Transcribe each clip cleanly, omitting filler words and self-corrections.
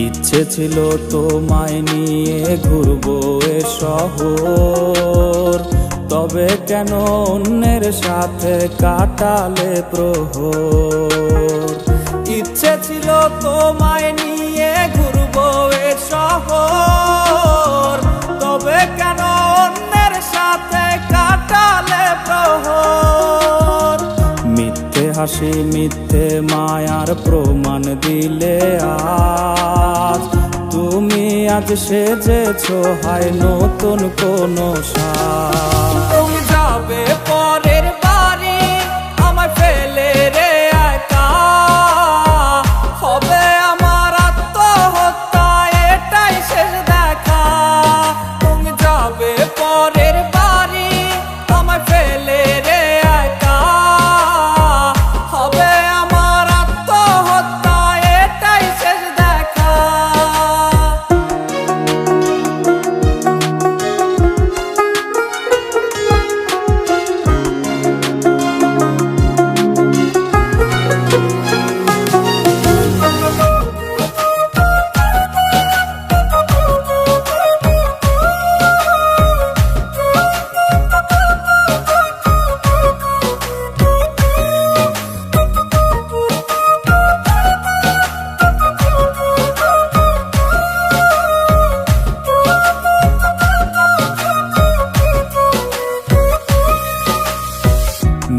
ইচ্ছে ছিল তোমায় নিয়ে ঘুরবো এ শহর, তবে কেন অন্যের সাথে কাটালে প্রহর। ইচ্ছে ছিল তোমায় নিয়ে ঘুরবো এ শহর, তবে কেন অন্যের সাথে কাটালে প্রহর। মিথ্যে হাসি মিথ্যে মায়ার প্রমাণ দিলে আজ, তুমি আজ সেজেছো হায় নতুন কোন সাজ। তুমি যাবে পরের বাড়ি আমায় ফেলে রে একা, হবে আমার আত্মহত্যা এটাই শেষ দেখা। তুমি যাবে পরের বাড়ি আমায় ফেলে রে একা, হবে আমার আত্মহত্যা এটাই শেষ দেখা।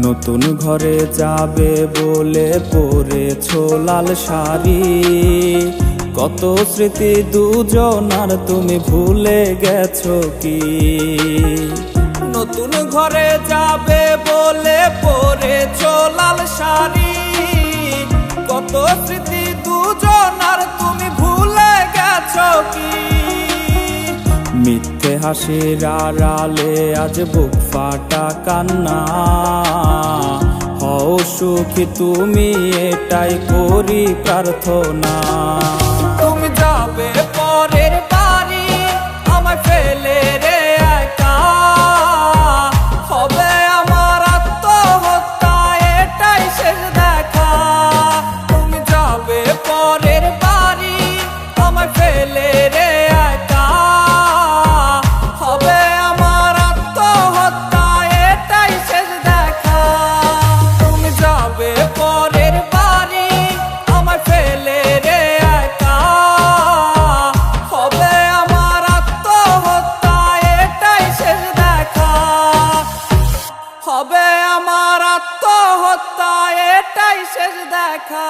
নতুন ঘরে যাবে বলে পরেছো লাল শাড়ি, কত স্মৃতি দুজনার তুমি ভুলে গেছো কি? নতুন ঘরে যাবে বলে পরেছো লাল শাড়ি, কত স্মৃতি দুজনার তুমি ভুলে গেছো কি? মিথ্যে হাসির আড়ালে আজ বুক ফাটা কান্না, হও সুখী তুমি এটাই করি প্রার্থনা। তুমি যাবে পরের বাড়ি আমায় ফেলে রে একা, হবে আমার আত্মহত্যা এটাই শেষ দেখা। তুমি যাবে পরের বাড়ি আমায় ফেলে রে একা, হবে আমার আত্মহত্যা এটাই শেষ দেখা। তুমি যাবে পরের বাড়ি আমায় ফেলে রে একা, হবে আমার আত্মহত্যা এটাই শেষ দেখা। হবে আমার আত্মহত্যা এটাই শেষ দেখা।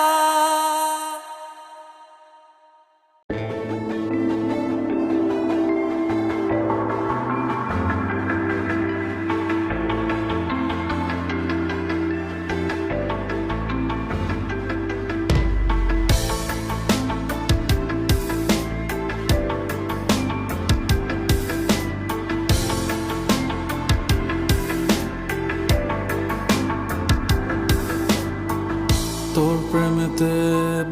তোর প্রেমেতে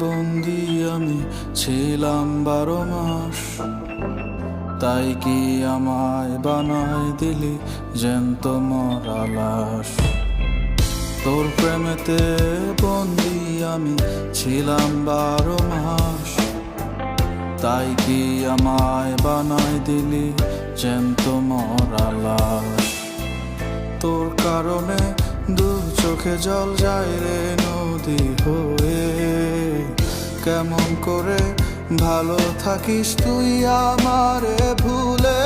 বন্দি আমি ছিলাম 12 মাস, তাই কি আমায় বানায় দিলি জ্যান্ত মরা লাশ। তোর প্রেমেতে বন্দি আমি ছিলাম 12 মাস, তাই কি আমায় বানায় দিলি জ্যান্ত মরা লাশ। তোর কারণে দু চোখে জল যায় রে নদী হয়ে, কেমন করে ভালো থাকিস তুই আমারে ভুলে।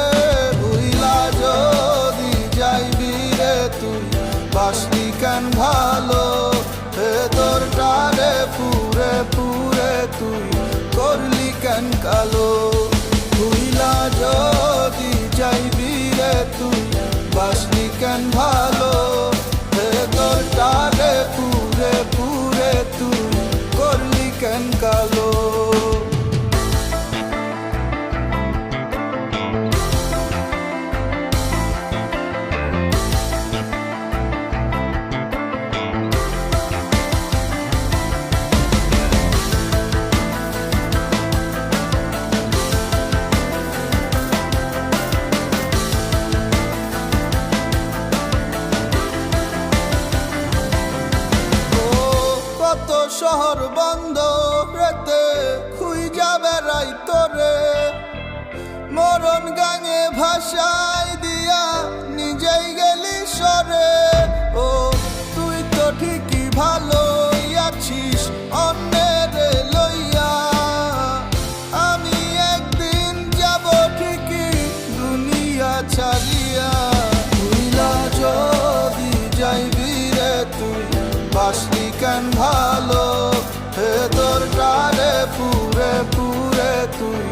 ভুইলা যদি যাইবি রে তুই বাসলি কেন ভালো, তোর টারে পুরে পুরে তুই করলি কেন কালো। ভুইলা যদি যাইবি রে তুই বাসলি কেন ভালো, ভাষায় দিয়া নিজেই গেলি সরে। ও তুই তো ঠিকই ভালোই আছিস অন্যের লইয়া, আমি একদিন যাব ঠিকই দুনিয়া ছাড়িয়া। ভুইলা যদি যাইবি রে তুই বাসলি কেন ভালো, ভেতর টারে পুরে পুরে তুই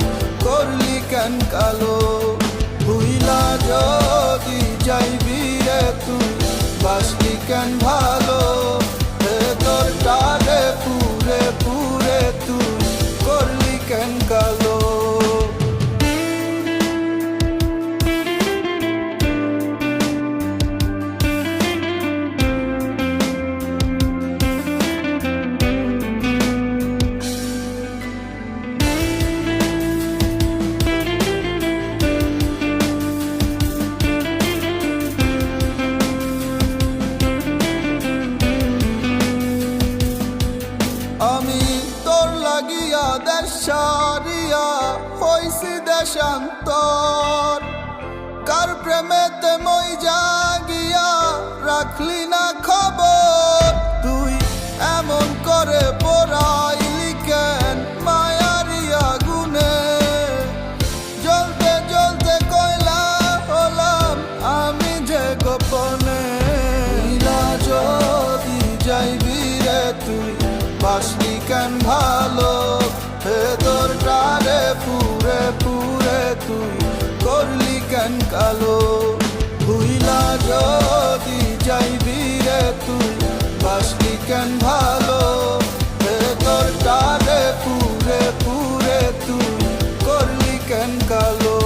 করলি কেন কালো। ভুইলা যদি যাইবি রে তুই বাসলি কেন ভালো, ভেতর টারে পুরে পুরে তুই করলি কেন কালো। আমি তোর লাগিয়া দেশ ছাড়িয়া হইছি দেশান্তর, কার প্রেমেতে মই জাগিয়া রাখলি না খবর। তুই এমন করে পড়াইলি কেন মায়ারিয়া গুনে, জ্বলতে জ্বলতে কয়লা হলাম আমি যে গোপনে। যদি যাইবি রে তুই বাসলি কেন ভালো, ভেতর টারে পুরে পুরে তুই করলি কেন কালো। ভুইলা যদি যাইবি রে তুই বাসলি কেন ভালো, ভেতর টারে পুরে পুরে তুই করলি কেন কালো।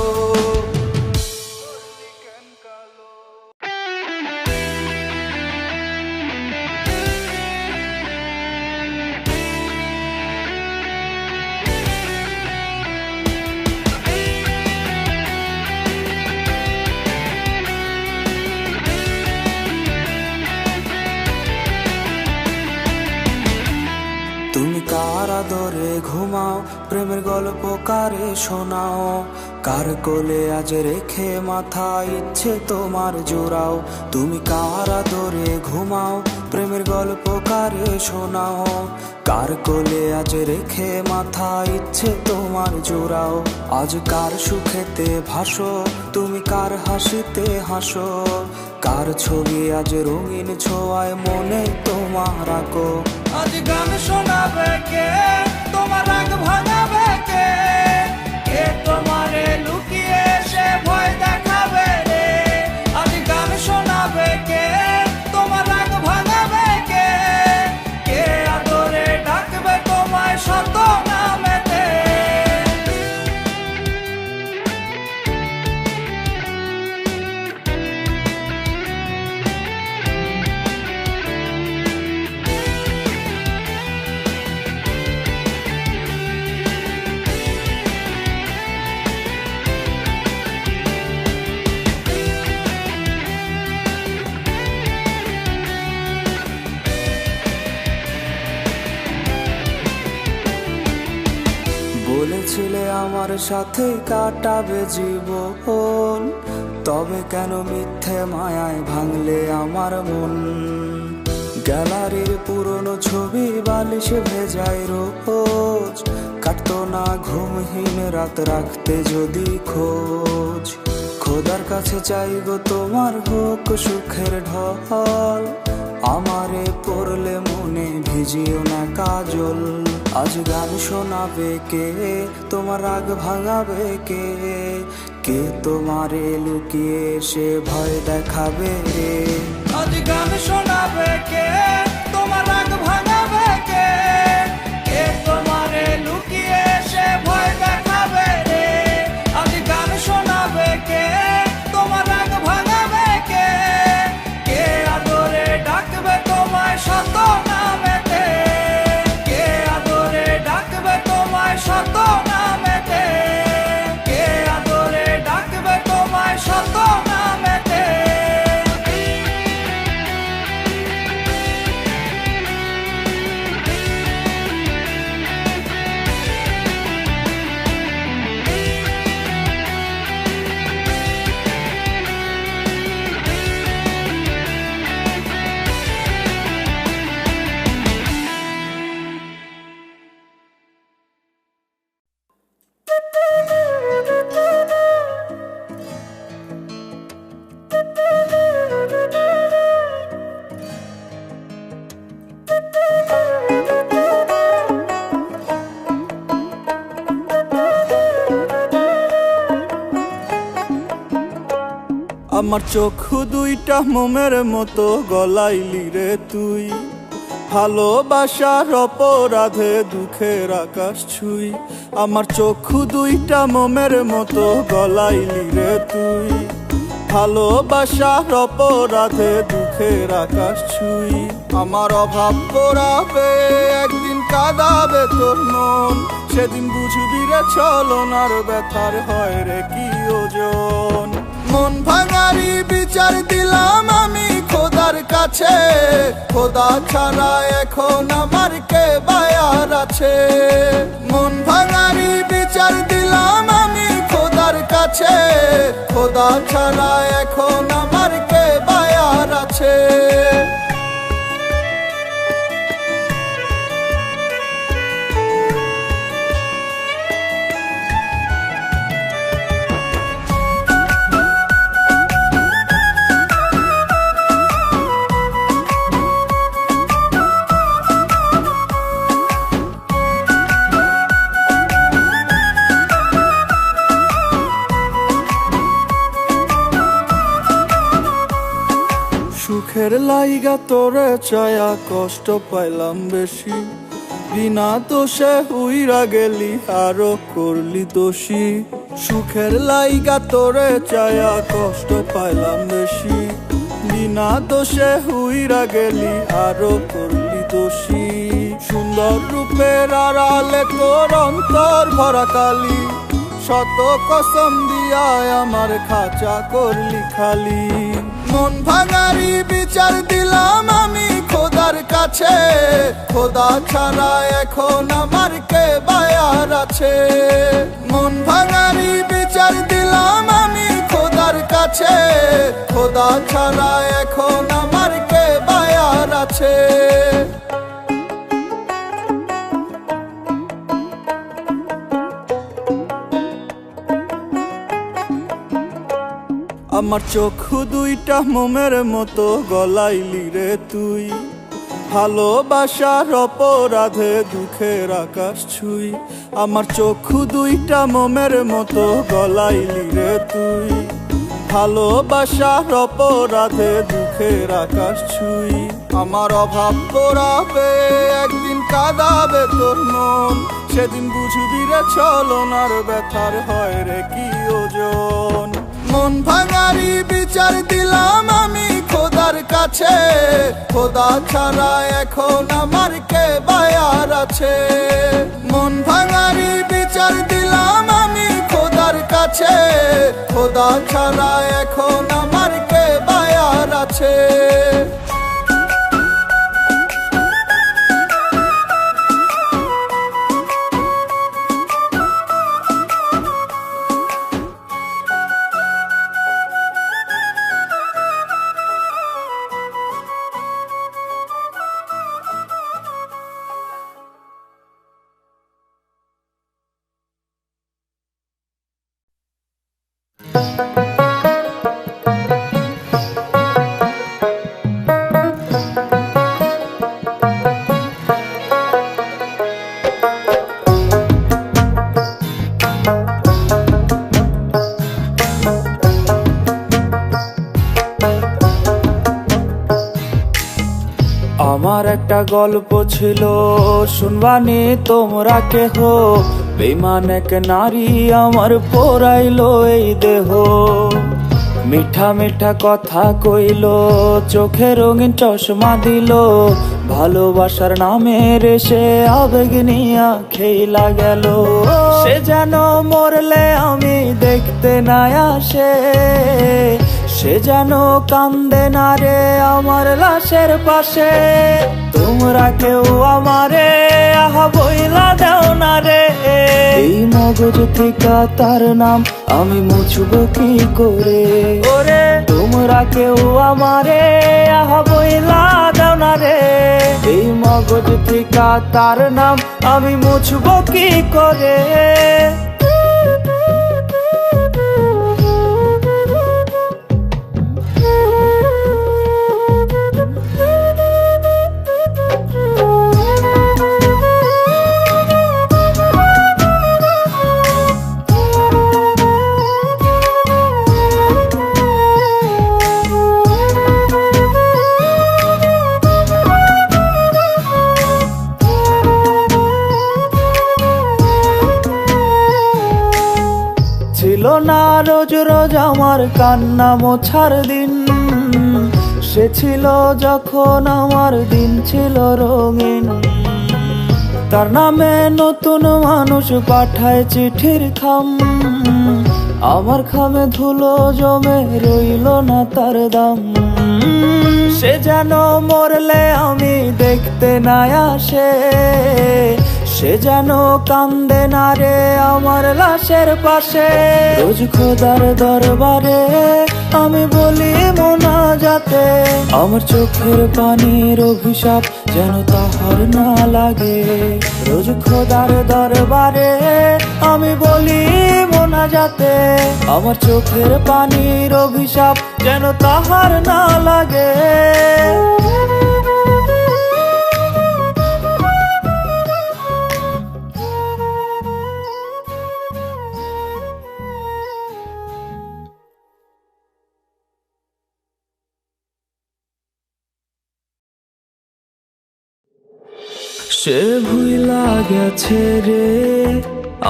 তুমি কার আদরে ঘুমাও, প্রেমের গল্প কারে শোনাও, কার কোলে আজ রেখে মাথা ইচ্ছে তোমার জোড়াও। তুমি কার আদরে ঘুমাও, প্রেমের গল্প কারে শোনাও, কার কোলে আজ রেখে মাথা ইচ্ছে তোমার জোড়াও। আজ কার সুখেতে ভাসো, তুমি কার হাসিতে হাসো, কার ছবি আজ রঙিন ছোঁয়ায় মনে তোমার আঁকো। আজ গান শোনাবে কে, তোমার রাগ ভাঙাবে কে, কে তোমারে লুকিয়ে সে ভয় দেখাবে রে। আজ গান শোনাবে কে, তোমার রাগ ভাঙাবে কে, কে আদরে ডাকবে তোমায় শত নামেতে। বলেছিলে আমার সাথে কাটাবে জীবন, তবে কেন মিথ্যে মায়ায় ভাঙলে আমার মন। গ্যালারির পুরনো ছবি বালিশে ভেজায় রোজ, কাটতো না ঘুমহীন রাত রাখতে যদি খোঁজ। খোদার কাছে চাইগো তোমার হোক সুখের ঢল, আমারে পড়লে মনে ভিজিও না কাজল। আজ গান শোনাবে কে, তোমার রাগ ভাঙাবে কে, কে তোমারে লুকিয়ে সে ভয় দেখাবে রে। আজ গান শোনাবে কে, তোমার রাগ ভাঙাবে কে, কে তোমারে লুকিয়ে সে ভয় দেখাবে রে। আজ গান শোনাবে কে, তোমার রাগ ভাঙাবে কে, কে আদরে ডাকবে তোমায় শত নামেতে, কে আদরে ডাকবে তোমায় শত নামেতে, কে আদরে ডাকবে তোমায় শত নামেতে। আমার চোখু দুইটা মোমের মতো গলাইলি রে তুই, ভালোবাসার অপরাধে দুঃখের আকাশ ছুঁই। আমার চোখু দুইটা মোমের মতো গলাইলি রে তুই, ভালোবাসার অপরাধে দুঃখের আকাশ ছুঁই। আমার অভাব পোড়াবে একদিন কাঁদাবে তোর মন, সেদিন বুঝবি রে ছলনার ব্যথার হয় রে কি ওজন। মন ভাঙারি বিচার দিলাম আমি খোদার কাছে, খোদা ছাড়া এখন আমার কে বায়ার আছে। মন ভাঙারি বিচার দিলাম আমি খোদার কাছে, খোদা ছাড়া এখন আমার কে বায়ার আছে। সুখের লাইগা তোরে চায়া কষ্ট পাইলাম বেশি, বিনা দোষে উইরা গেলি আরো করলি দোষী। সুখের লাইগা তোরে চায়া কষ্ট পাইলাম বেশি, বিনা দোষে উইরা গেলি আরো করলি দোষী। সুন্দর রূপের আড়ালে তোর অন্তর ভরা কালি, শত কসম দিয়া আমার খাঁচা করলি খালি। মন ভাঙারি বিচার দিলাম আমি খোদার কাছে, খোদা ছাড়া এখন আমার কে বায়ার আছে। মন ভাঙারি বিচার দিলাম আমি খোদার কাছে, খোদা ছাড়া এখন আমার কে বায়ার আছে। আমার চোখু দুইটা মোমের মতো গলাইলি রে তুই, ভালোবাসার অপরাধে দুঃখের আকাশ ছুঁই। আমার চোখু দুইটা মোমের মতো গলাইলি রে তুই, ভালোবাসার অপরাধে দুঃখের আকাশ ছুঁই। আমার অভাব পোড়াবে একদিন কাঁদাবে তোর মন, সেদিন বুঝবি রে ছলনার ব্যথার হয় রে কি ওজন। মন ভাঙারি বিচার দিলাম আমি খোদার কাছে, খোদা ছাড়া এখন আমার কে বায়ার আছে। মন ভাঙারি বিচার দিলাম আমি খোদার কাছে, খোদা ছাড়া এখন আমার কে বায়ার আছে। আমার একটা গল্প ছিল শুনবানি তোমরা কেহ, বেঈমান এক নারী আমার পোড়াইলো এই দেহ। মিঠা মিঠা কথা কইলো, চোখে রঙিন চশমা দিল, ভালোবাসার নামে রেসে আবেগ নিয়া খেলা গেল। সে যেন মরলে আমি দেখতে না আসে, সে যেন কান্দে না রে আমার লাশের পাশে। তোমরা কেউ আমারে আহা বইলা দাও না রে, এই মগজ থেকে তার নাম আমি মুছব কি করে। ওরে তোমরা কেউ আমারে আহা বইলা দাও না রে, এই মগজ থেকে তার নাম আমি মুছব কি করে। রোজ আমার কান্না মোছার দিন, সে ছিল যখন আমার দিন ছিল রঙিন। তার নামে নতুন মানুষ পাঠায় চিঠির খাম, আমার খামে ধুলো জমে রইল না তার দাম। সে যেন মরলে আমি দেখতে না আসে, সে যেন কান্দে না রে আমার লাশের পাশে। রোজ খোদার দরবারে আমি বলি মোনাজাতে, আমার চোখের পানির অভিশাপ যেন তাহার না লাগে। রোজ খোদার দরবারে আমি বলি মোনাজাতে, আমার চোখের পানির অভিশাপ যেন তাহার না লাগে। সে ভুইলা গেছে রে,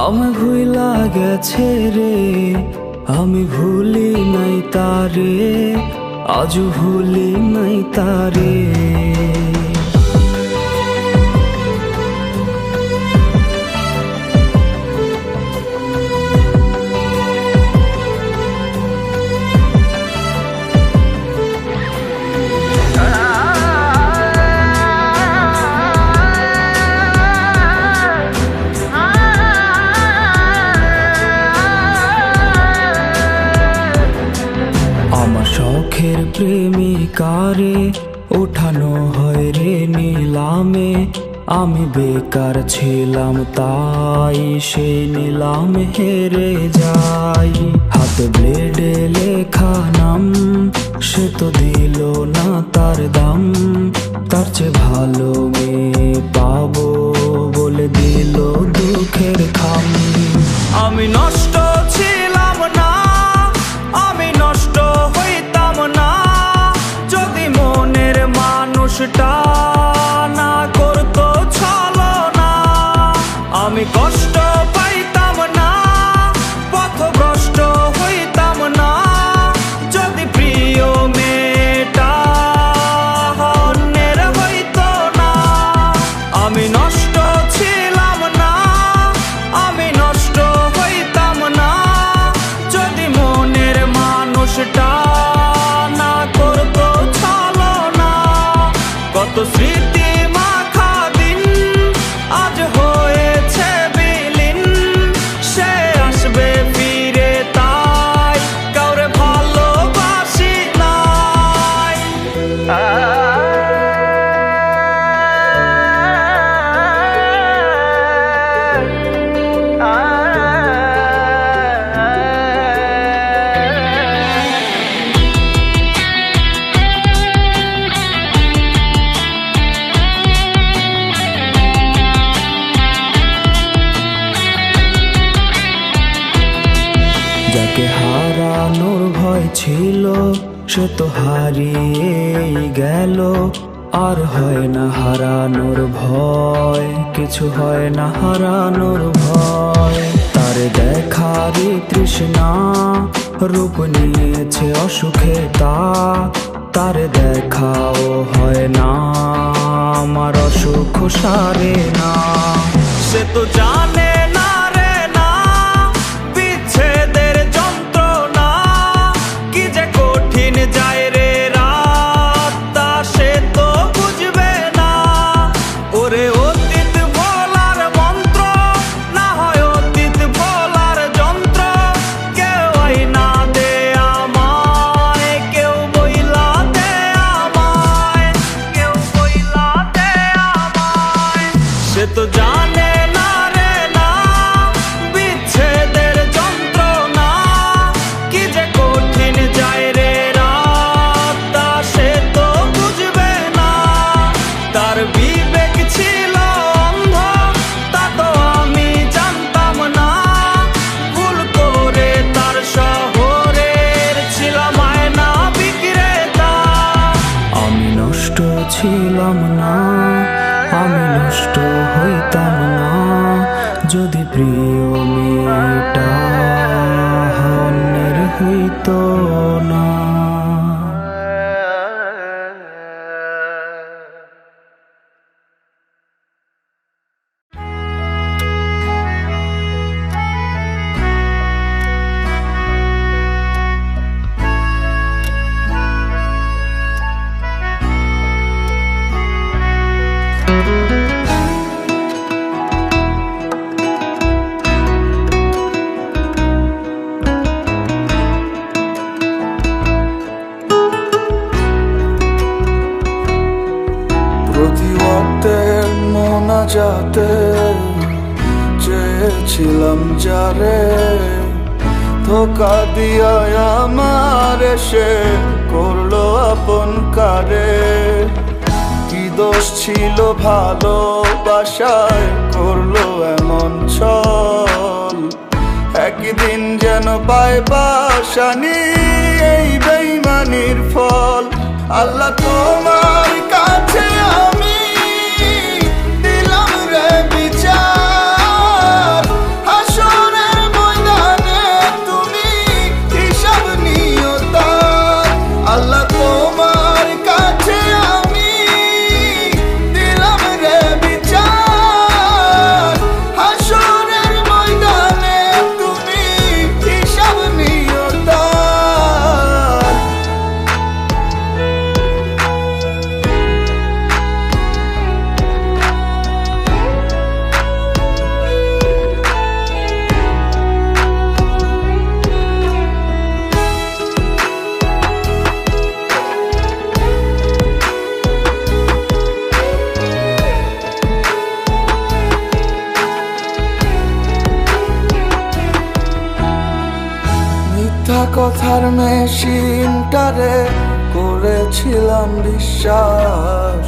আমি ভুইলা গেছে রে, আমি ভুলি নাই তারে, আজও ভুলি নাই তারে। শখের প্রেমিকারে ওঠানো হয় রে নিলামে, আমি বেকার ছিলাম তাই সেই নিলামে হেরে যাই। হাতে ব্লেডে লেখা নাম, সে তো দিল না তার দাম, তার চেয়ে ভালো মেয়ে পাবো বলে দিল দুঃখের খাম। আমি নষ্ট ছিলাম না, আমি নষ্ট হইতাম না, যদি মনের মানুষটা না করতো ছলনা। আমি কষ্ট পাইতাম না, পথভ্রষ্ট হইতাম না, যদি প্রিয় মেয়েটা অন্যের হইতো না। আমি নষ্ট ছিলাম না, আমি নষ্ট হইতাম না, যদি মনের মানুষটা না করতো ছলনা। কত স্মৃতি মাখা দিন আজ হয়েছে বিলীন, সে আসবে ফিরে তাই কাউরে ভালোবাসি নাই। যাকে হারানোর ভয় ছিল সে তো হারিয়েই গেল, আর হয় না হারানোর ভয়, কিছু হয় না হারানোর ভয়। তার দেখারই তৃষ্ণা রূপ নিয়েছে অসুখে তা, তার দেখাও হয় না আমার অসুখ সারে না। সে তো জানে না রে না বিচ্ছেদের যন্ত্রণা, কি যে কঠিন যায় রে রাত, তা সে তো বুঝবে না। ওরে অতীত বলার মন্ত্র না হয় অতীত বলার যন্ত্র, কেউ আইনা দে আমায়, কেউ বইলা দে আমায়, কেউ বইলা দে আমায়। সে তো জানে না রে না বিচ্ছেদের যন্ত্রণা, কি যে কঠিন যায় রে রাত, তা সে তো বুঝবে না। তার বিবেক ছিল অন্ধ, তা তো আমি জানতাম না, ভুল করে তার শহরের ছিলাম আয়না বিক্রেতা। আমি নষ্ট ছিলাম না, আমি নষ্ট হইতাম না, যদি প্রিয় মেয়েটা অন্যের প্রতি ওয়াক্তের মোনাজাতে চেয়েছিলাম যারে, ধোকা দিয়া আমার সে করলো আপন কারে। কি দোষ ছিল ভালোবাসায় করলো এমন ছল, একদিন যেন পায় বাসানি এই বেইমানির ফল। আল্লাহ তোমার কাছে আমি দিলাম রে বিচার, হাসরের ময়দানে তুমি হিসাব নিও তার। আল্লাহ তোমার কাছে আমি দিলাম রে বিচার, হাসরের ময়দানে তুমি হিসাব নিও তার। মিথ্যা কথার মেশিনটারে করেছিলাম বিশ্বাস,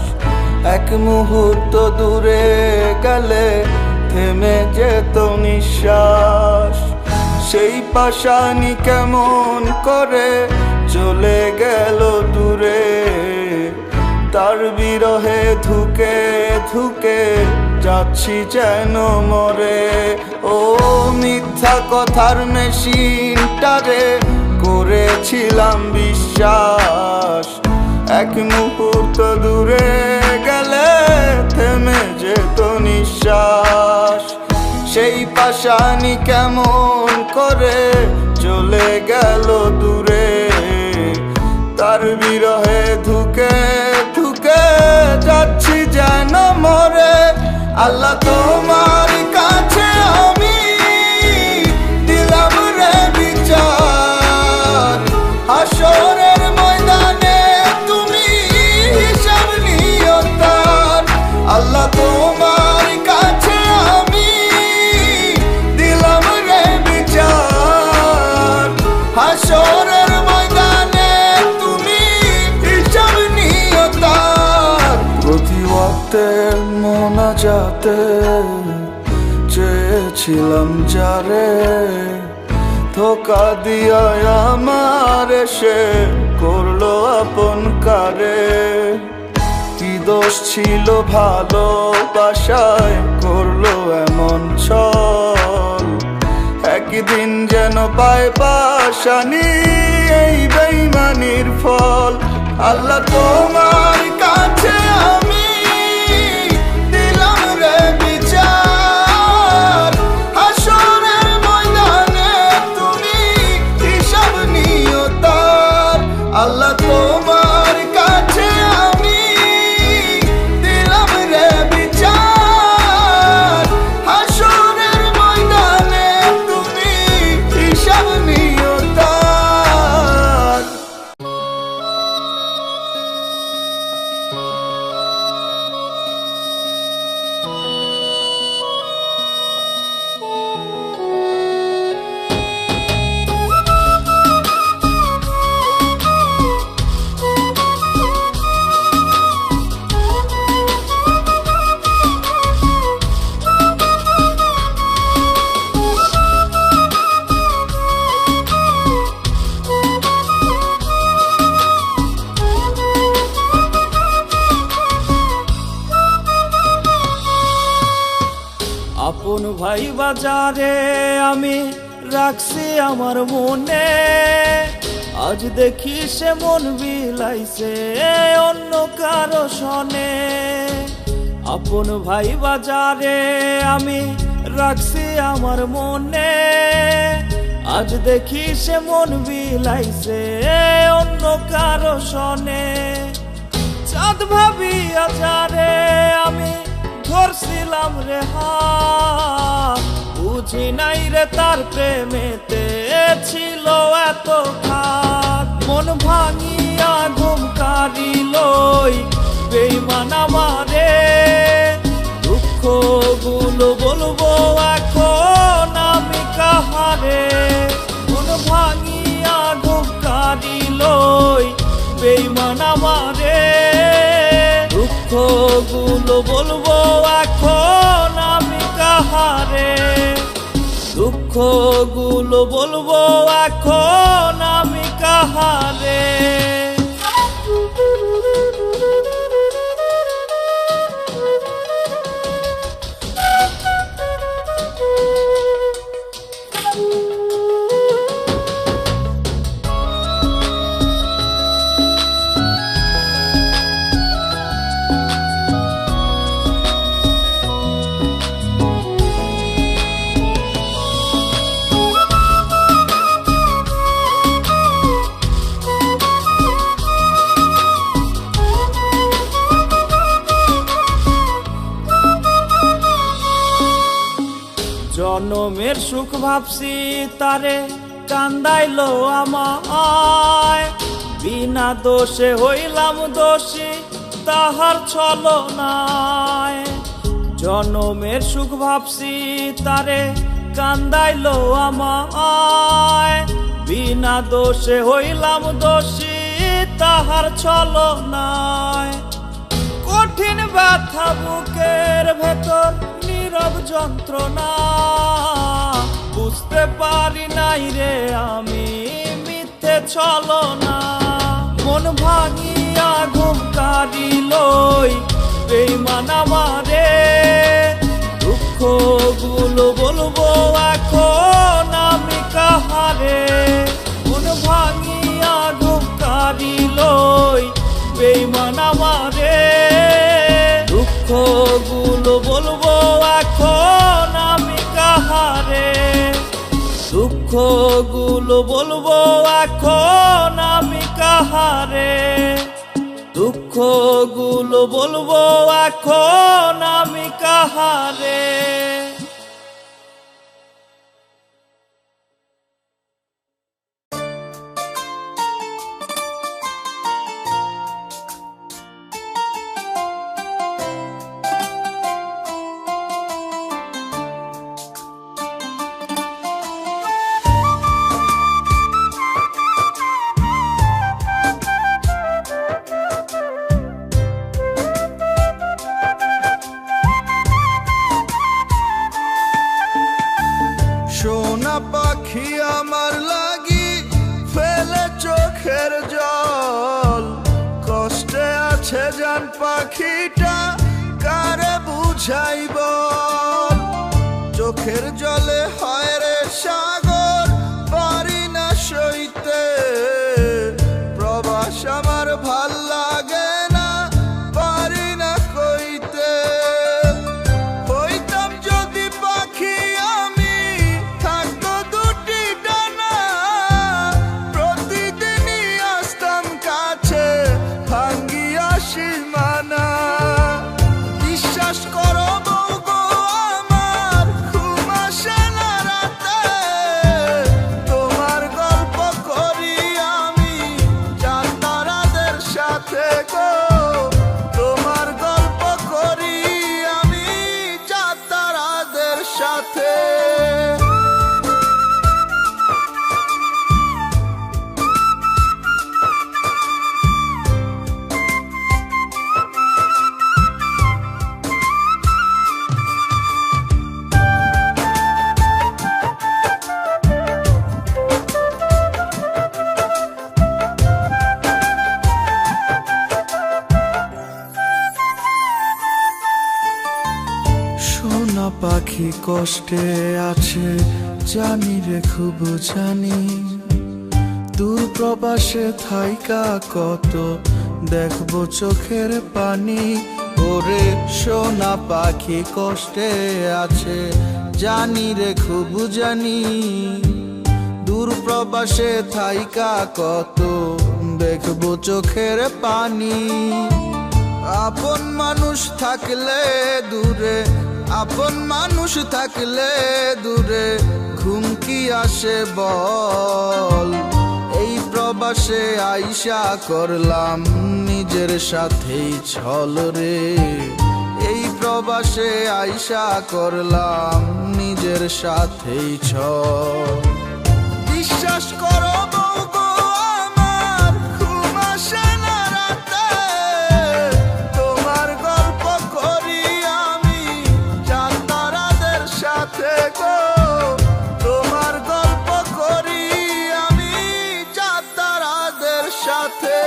এক মুহূর্ত দূরে গেলে থেমে যেত নিঃশ্বাস। সেই পাশানি কেমন করে চলে গেল দূরে, তার বিরহে ধুকে ধুকে যাচ্ছি যেন মরে। ও মিথ্যা কথার মেশিনটারে করেছিলাম বিশ্বাস, এক মুহূর্ত দূরে গেলে থেমে যেত নিঃশ্বাস। সেই পাশানি কেমন করে চলে গেল দূরে, তার বিরহে ধুকে ধুকে যাচ্ছি যেন মরে। আল্লাহ তোমার কাছে আমি দিলাম রে বিচার, হাসরের ময়দানে তুমি হিসাব নিও তার। আল্লাহ তোমার কাছে আমি দিলাম রে বিচার, হাসরের ময়দানে তুমি হিসাব নিও তার। প্রতি ওয়াক্তের মোনাজাতে চেয়েছিলাম যারে, ধোকা দিয়া আমার সে করলো আপন কারে। কি দোষ ছিল ভালোবাসায় করলো এমন ছল, একদিন যেন পায় বাসানি এই বেইমানির ফল। আল্লাহ তোমার কাছে আমি দিলাম রে বিচার, হাসরের ময়দানে তুমি হিসাব নিও তার। আল্লাহ তোমার কাছে আমি দিলাম রে বিচার, হাসরের ময়দানে তুমি হিসাব নিও তার। আপন ভাই বাজারে আমি রাখছি আমার মনে, আজ দেখি সে মন বিলাইছে অন্য কারো সনে। আপন ভাই বাজারে আমি রাখছি আমার মনে, আজ দেখি সে মন বিলাইছে অন্য কারো সনে। চাঁদ ভাবি আজারে আমি করছিলাম রে হাত, বুঝি নাই রে তার প্রেমেতে ছিল এত খাত। মন ভাঙিয়া ঘুম কারিলই বেঈমান আমারে, দুঃখ গুলো বলবো এখন আমি কাহারে। মন ভাঙিয়া ঘুম কারিলই বেঈমান আমারে, দুঃখ গুলো বলবো এখন আমি কাহারে। দুঃখ গুলো বলবো এখন আমি কাহারে। জনমের সুখ ভাবছি তারে কান্দাইলো আমায়, বিনা দোষে হইলাম দোষী তাহার ছলনায়। জনমের সুখ ভাবছি তারে কান্দাইলো আমায়, বিনা দোষে হইলাম দোষী তাহার ছলনায়। কঠিন ব্যথা বুকের ভেতর নীরব যন্ত্রণা, বুঝতে পারি নাই রে আমি মিথ্যে ছলনা। মন ভাঙিয়া ঘুম কারিলই বেঈমান আমারে, দুঃখ গুলো বলবো এখন আমি কাহারে। মন ভাঙিয়া ঘুম কারিলই বেঈমান আমারে, দুঃখ গুলো বলবো এখন আমি কাহারে। দুঃখ গুলো বলবো এখন আমি কাহারে। দুঃখ গুলো বলবো এখন আমি কাহারে। সোনা পাখি আমার লাগি ফেলে চোখের জল, কষ্টে আছে জান পাখিটা কারে বুঝাইব। চোখের জলে হয় রে সাগর পারি না সইতে, প্রবাস আমার ভাল লাগে না পারি না কইতে। হইতাম যদি পাখি আমি থাকতো দুটি ডানা, প্রতিদিনই আসতাম কাছে ভাঙ্গিয়া সীমানা। বিশ্বাস করো বউ গো আমার ঘুম আসে না রাতে, তোমার গল্প করি আমি চাঁদ তারাদের সাথে গো। তোমার গল্প করি আমি চাঁদ তারাদের সাথে। সোনা পাখি কষ্টে আছে জানি রে খুব জানি, দূর প্রবাসে থাইকা কত দেখবো চোখের পানি। ওরে সোনা পাখি কষ্টে আছে জানি রে খুব জানি, দূর প্রবাসে থাইকা কত দেখবো চোখের পানি। আপন মানুষ থাকলে দূরে, আপন মানুষ থাকলে দূরে ঘুম কি আসে বল। এই প্রবাসে আইসা করলাম নিজের সাথেই ছল রে, এই প্রবাসে আইসা করলাম নিজের সাথেই ছল। বিশ্বাস করো বউ গো আমার ঘুম আসে না রাতে, তোমার গল্প করি আমি চাঁদ তারাদের সাথে গো, তোমার গল্প করি আমি চাঁদ তারাদের সাথে।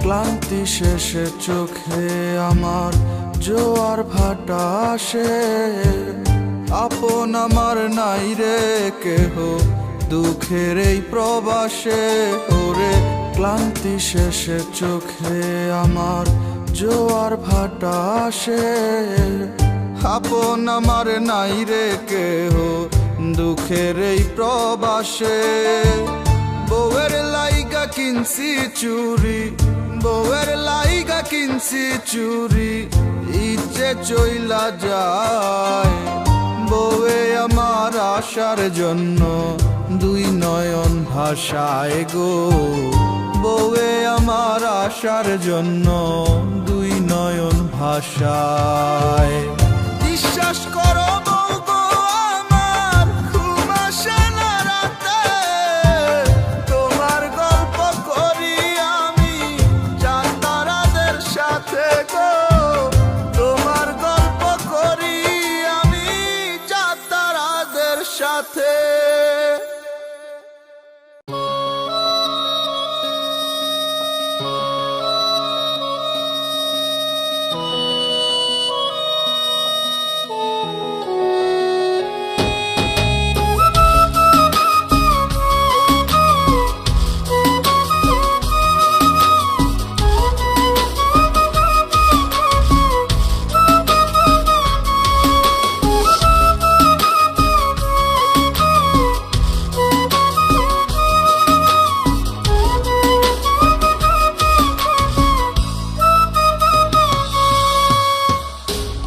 ক্লান্তি শেষে চোখে আমার জোয়ার ভাটা আসে, আপন আমার নাই রে কেহ দুঃখের এই প্রবাসে। ওরে ক্লান্তি শেষে চোখে আমার জোয়ার ভাটা আসে, আপন আমার নাই রে কেহ দুঃখের এই প্রবাসে। বউয়ের লাইগা কিনছি চুরি, বউয়ের লাইগা কিনছি চুরি, ইচ্ছে চইলা যায়। বউয়ে আমার আশার জন্য দুই নয়ন ভাষায় গো, বউয়ে আমার আশার জন্য দুই নয়ন ভাষায়। বিশ্বাস করো বউ গো আমার ঘুম আসে না রাতে, তোমার গল্প করি আমি চাঁদ তারাদের সাথে গো, তোমার গল্প করি আমি চাঁদ তারাদের সাথে।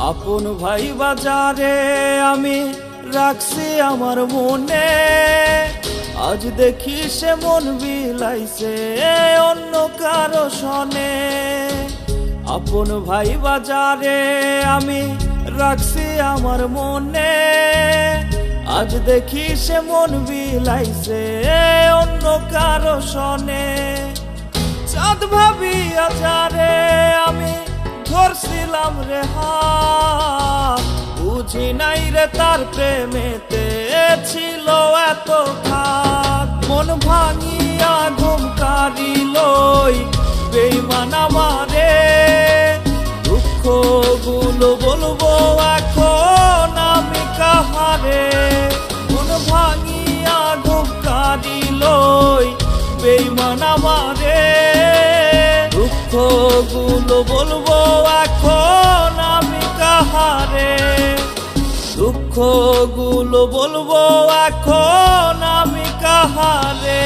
আপন ভাই বাজারে আমি রাখছি আমার মনে, আজ দেখি সে মন বিলাইছে অন্য কারো সনে। আপন ভাই বাজারে আমি রাখছি আমার মনে, আজ দেখি সে মন বিলাইছে অন্য কারো সনে। চাঁদ ভাবি আজারে আমি ধরছিলাম রে হাত, বুঝি নাই রে তার প্রেমেতে ছিল এত খাত। মন ভাঙিয়া ঘুম কারিলই বেঈমান আমারে, দুঃখ গুলো বলবো এখন আমি কাহারে। মন ভাঙিয়া ঘুম কারিলই বেঈমান আমারে, দুঃখ গুলো বলবো এখন আমি কাহারে। দুঃখ গুলো বলবো এখন আমি কাহারে।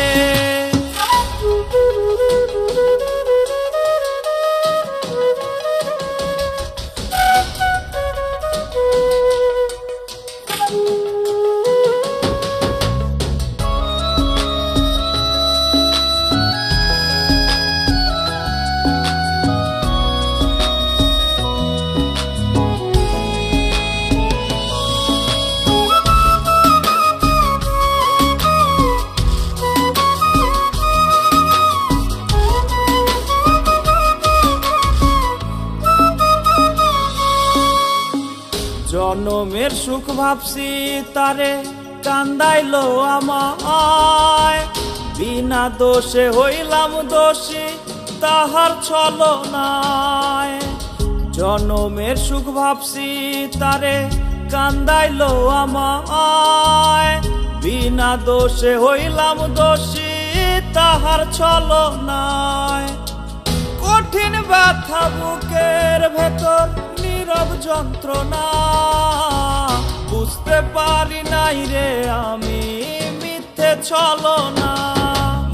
জনমের সুখ ভাবছি তারে কান্দাইলো আমায়, বিনা দোষে হইলাম দোষী তাহার ছলনায়। জনমের সুখ ভাবছি তারে কান্দাইলো আমায়, বিনা দোষে হইলাম দোষী তাহার ছলনায়। কঠিন ব্যথা বুকের ভেতর নীরব যন্ত্রণা, বুঝতে পারি নাই রে আমি মিথ্যে ছলনা।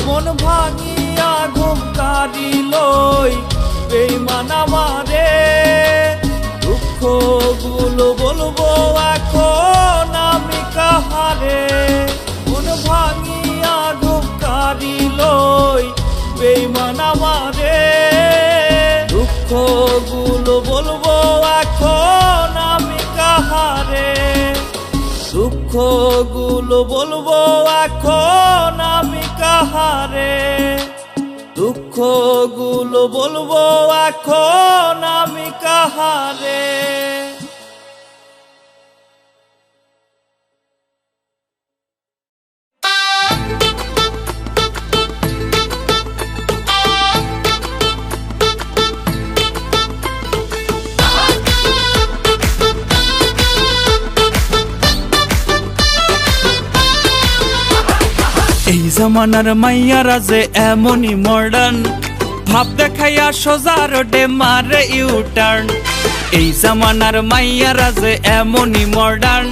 মন ভাঙিয়া ঘুম কারিলই বেঈমান আমারে, দুঃখ গুলো বলবো এখন আমি কাহারে। মন ভাঙিয়া ঘুম কারিলই বেঈমান আমারে, দুঃখ গুলো বলবো এখন আমি কাহারে। দুঃখ গুলো বলবো এখন আমি কাহারে, দুঃখ গুলো বলবো এখন আমি কাহারে। এই জামানার মাইয়ারা যে এমনই মডার্ন, ভাব দেখাইয়া সোজা রোডে মারে ইউটার্ন। এই জামানার মাইয়ারা যে এমনই মডার্ন,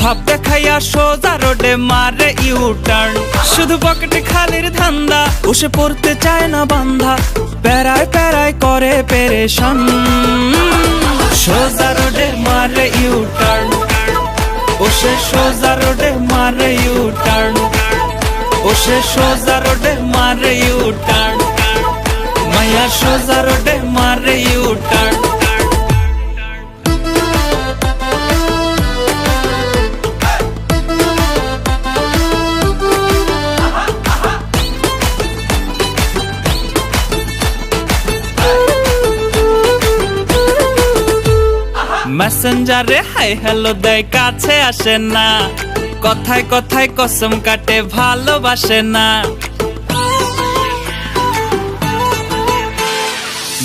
ভাব দেখাইয়া সোজা রোডে মারে ইউটার্ন। শুধু পকেটে খালির ধান্দা, বসে পড়তে চায় না বান্ধা, প্যারায় প্যারায় করে পেরেশান। সোজা রোডে মারে ইউটার্ন, বসে সোজা রোডে মারে ইউটার্ন, বসে সোজা রোডে মারে ইউটার্ন, মাইয়া সোজা রোডে মারে ইউটার্ন। মেসেঞ্জারে হাই হ্যালো দেয়, কাছে আসে না, কথায় কথায় কসম কাটে ভালোবাসে না।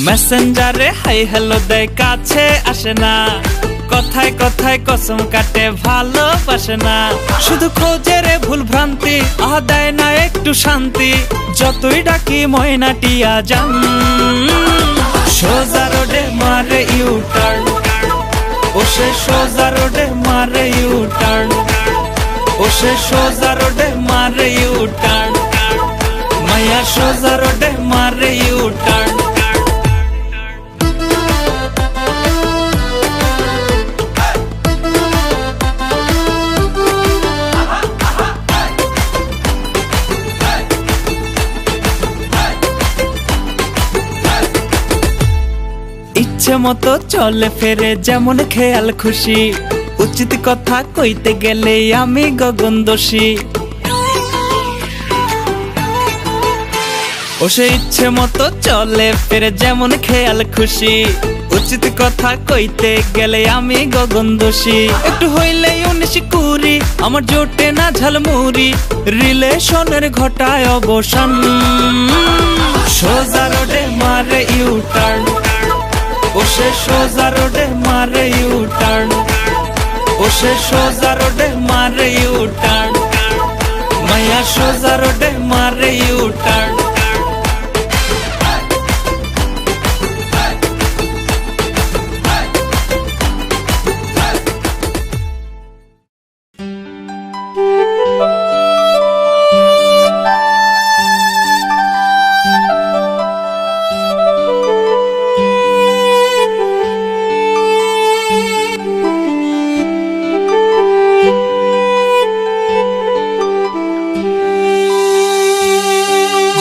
মেসেঞ্জারে হাই হ্যালো দেয়, কাছে আসে না, কথায় কথায় কসম কাটে ভালোবাসে না। শুধু খোঁজে রে ভুল ভ্রান্তি, আহ দেয় না একটু শান্তি, যতই ডাকি ময়না টিয়া যান। সোজা রোডে মারে ইউটার্ন, বসে সোজা রোডে মারে ইউটার্ন, বসে সোজা রোডে মারে ইউটার্ন, মাইয়া সোজা রোডে মারে ইউটার্ন। ইচ্ছে মতো চলে ফেরে যেমন খেয়াল খুশি, উচিত কথা কইতে গেলে আমি গগন দোষী। ও সে ইচ্ছে মতো চলে ফেরে যেমন খেয়াল খুশি, উচিত কথা কইতে গেলে আমি গগন দোষী। একটু হইলেই 19-20, আমার জোটে না ঝালমুড়ি, রিলেশনের ঘটায় অবসান। সোজা রোডে মারে ইউটার্ন, বসে সোজা রোডে মারে ইউটার্ন, বসে সোজা রোডে মারে ইউটার্ন, মাইয়া সোজা রোডে মারে ইউটার্ন।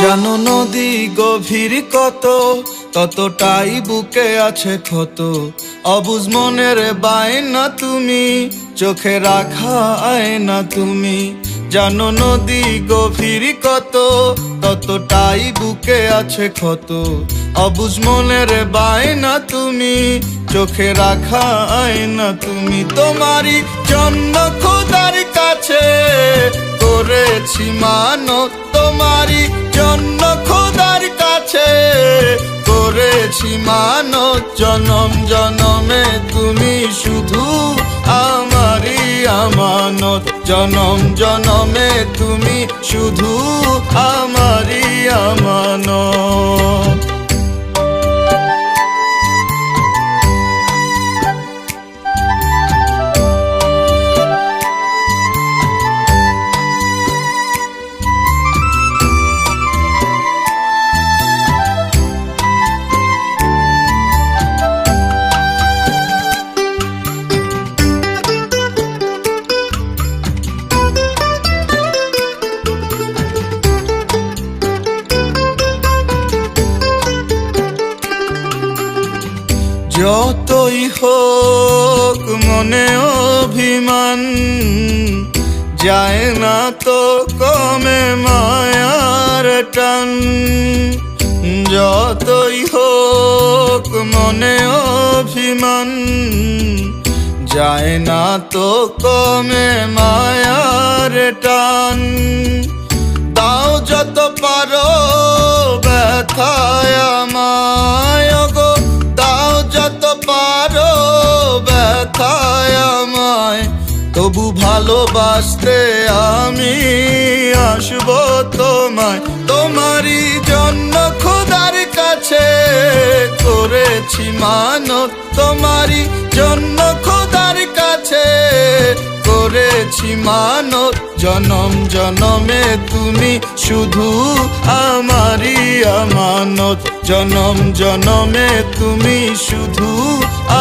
জানো নদী গভীর কত, ততটাই বুকে আছে ক্ষত। অবুঝ মনের বায়না তুমি, চোখে রাখা আয়না তুমি। জানো নদী গভীর কত, ততটাই বুকে আছে ক্ষত। অবুঝ মনের বায়না তুমি, চোখে রাখা আয়না তুমি। তোমারই জন্য খোদার কাছে করেছি মানত, তোমারই জন্য খোদার কাছে কাছে করেছি মানত, জনম জনমে তুমি শুধু আমারই আমানত, জনম জনমে তুমি শুধু আমারই আমানত। যতই হোক মনে অভিমান, যায় না তো কমে মায়ার টান। যতই হোক মনে অভিমান, যায় না তো কমে মায়ার টান। দাও যত পারো ব্যথায় আমায় গো, দাও যত পারো ব্যথায় আমায়, তবু ভালোবাসতে আমি আসবো তোমায়। তোমারই জন্য খোদার কাছে করেছি মানত, তোমারই জন্য খোদার কাছে করেছি মানত, জনম জনমে তুমি শুধু আমারই আমানত, জনম জনমে তুমি শুধু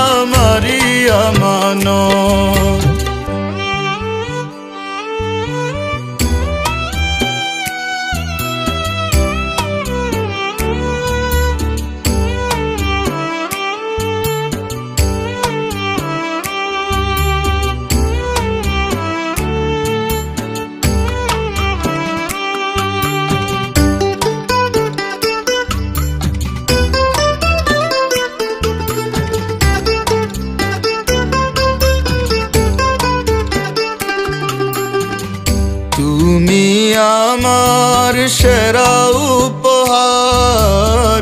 আমারই আমানত। তুমি আমার সেরা উপহার,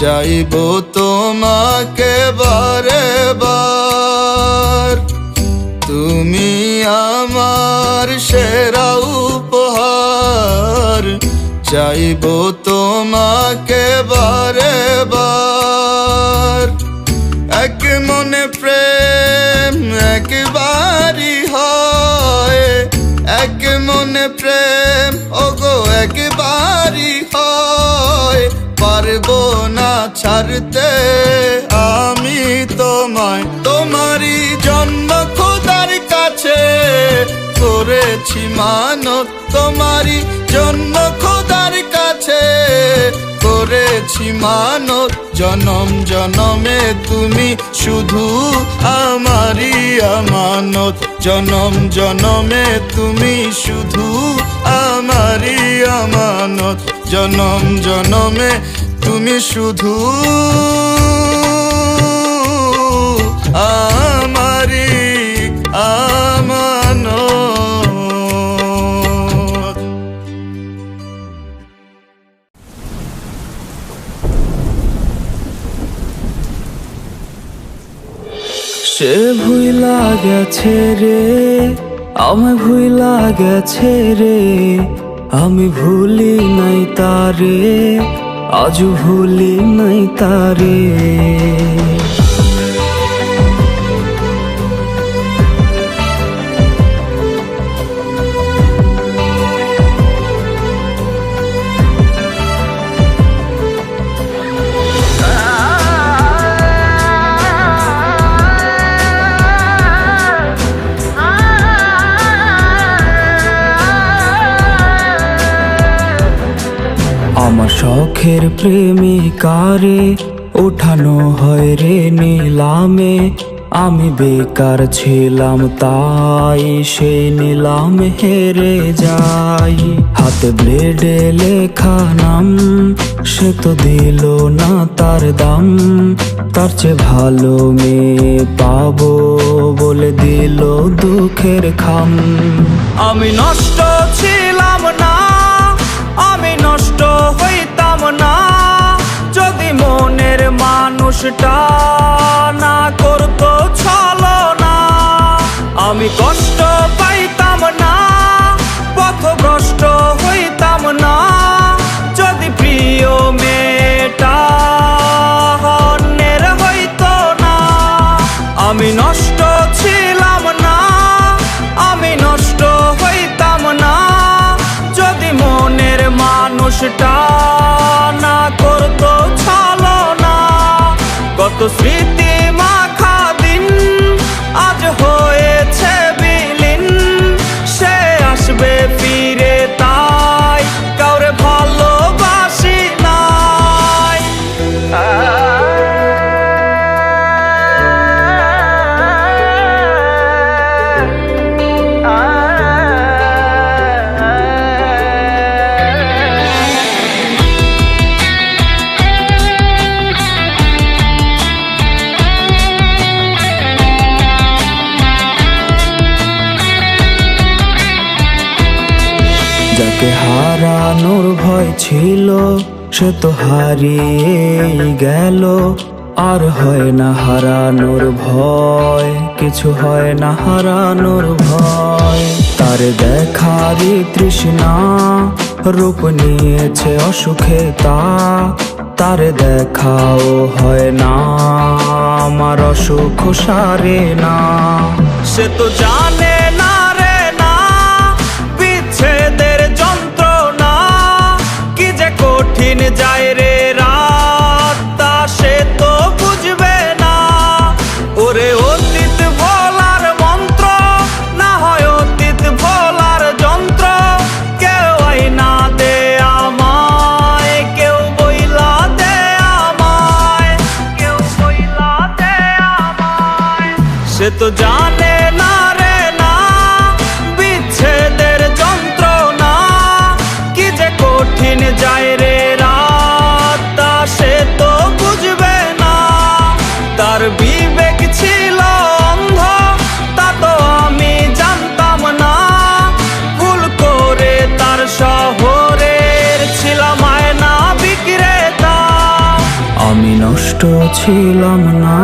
চাইবো তোমাকে বারে বার। তুমি আমার সেরা উপহার, চাইবো তোমাকে বারে বার। এক মনে প্রেম একবারই হয়, এক মনে প্রেম ওগো একবারই হয়। পারবো না ছাড়তে আমি তোমায়, তোমারই জন্য খোদার কাছে করেছি মানত, তোমারই জন্য খোদার কাছে করেছি মানত, জনম জনমে তুমি শুধু আমারই আমানত, জনম জনমে তুমি শুধু আমারই আমানত, জনম জনমে তুমি শুধু আমারই আমানত। সে ভুইলা গেছে রে, আমি ভুইলা গেছে রে, আমি ভুলি নাই তারে, আজও ভুলি নাই তারে। আমার শখের প্রেমিকারে ওঠানো হয় রে নিলামে, আমি বেকার ছিলাম তাই সে নিলাম হেরে যাই। হাতে ব্লেডে লেখা নাম, সে তো দিল না তার দাম, তার চেয়ে ভালো মেয়ে পাবো বলে দিল দুঃখের খাম। আমি নষ্ট ছিলাম না, আমি নষ্ট হইতাম না, মানুষটা না করতো ছলনা, আমি কষ্ট পাইতাম না, পথভ্রষ্ট হইতাম না, যদি প্রিয় মেয়েটা অন্যের হইতো না। আমি নষ্ট ছিলাম না, আমি নষ্ট হইতাম না, যদি মনের মানুষটা না করতো ছলনা। কত স্মৃতি মাখা দিন আজ হয়েছে বিলীন, সে আসবে ফিরে তাই কাউরে ভালোবাসি নাই। যাকে হারানোর ভয় ছিল সে তো হারিয়েই গেল, আর হয় না হারানোর ভয়, কিছু হয় না হারানোর ভয়। তার দেখারই তৃষ্ণা রূপ নিয়েছে অসুখে তার দেখাও হয় না, আমার অসুখ সারে না। সে তো জানে না রে না বিচ্ছেদের যন্ত্রণা, কি যে কঠিন যায় রে রাত, তা সে তো বুঝবে না। ওরে অতীত ভোলার মন্ত্র না হয় অতীত ভোলার যন্ত্র, কেউ আইনা দে আমায়, কেউ বইলা দে আমায়, কেউ বইলা দে আমায়। সে তো জানে না রে না বিচ্ছেদের যন্ত্রণা, কি যে কঠিন যায় রে রাত, তা সে তো বুঝবে না। তার বিবেক ছিল অন্ধ, তা তো আমি জানতাম না, ভুল করে তার শহরের ছিলাম আয়না বিক্রেতা। আমি নষ্ট ছিলাম না,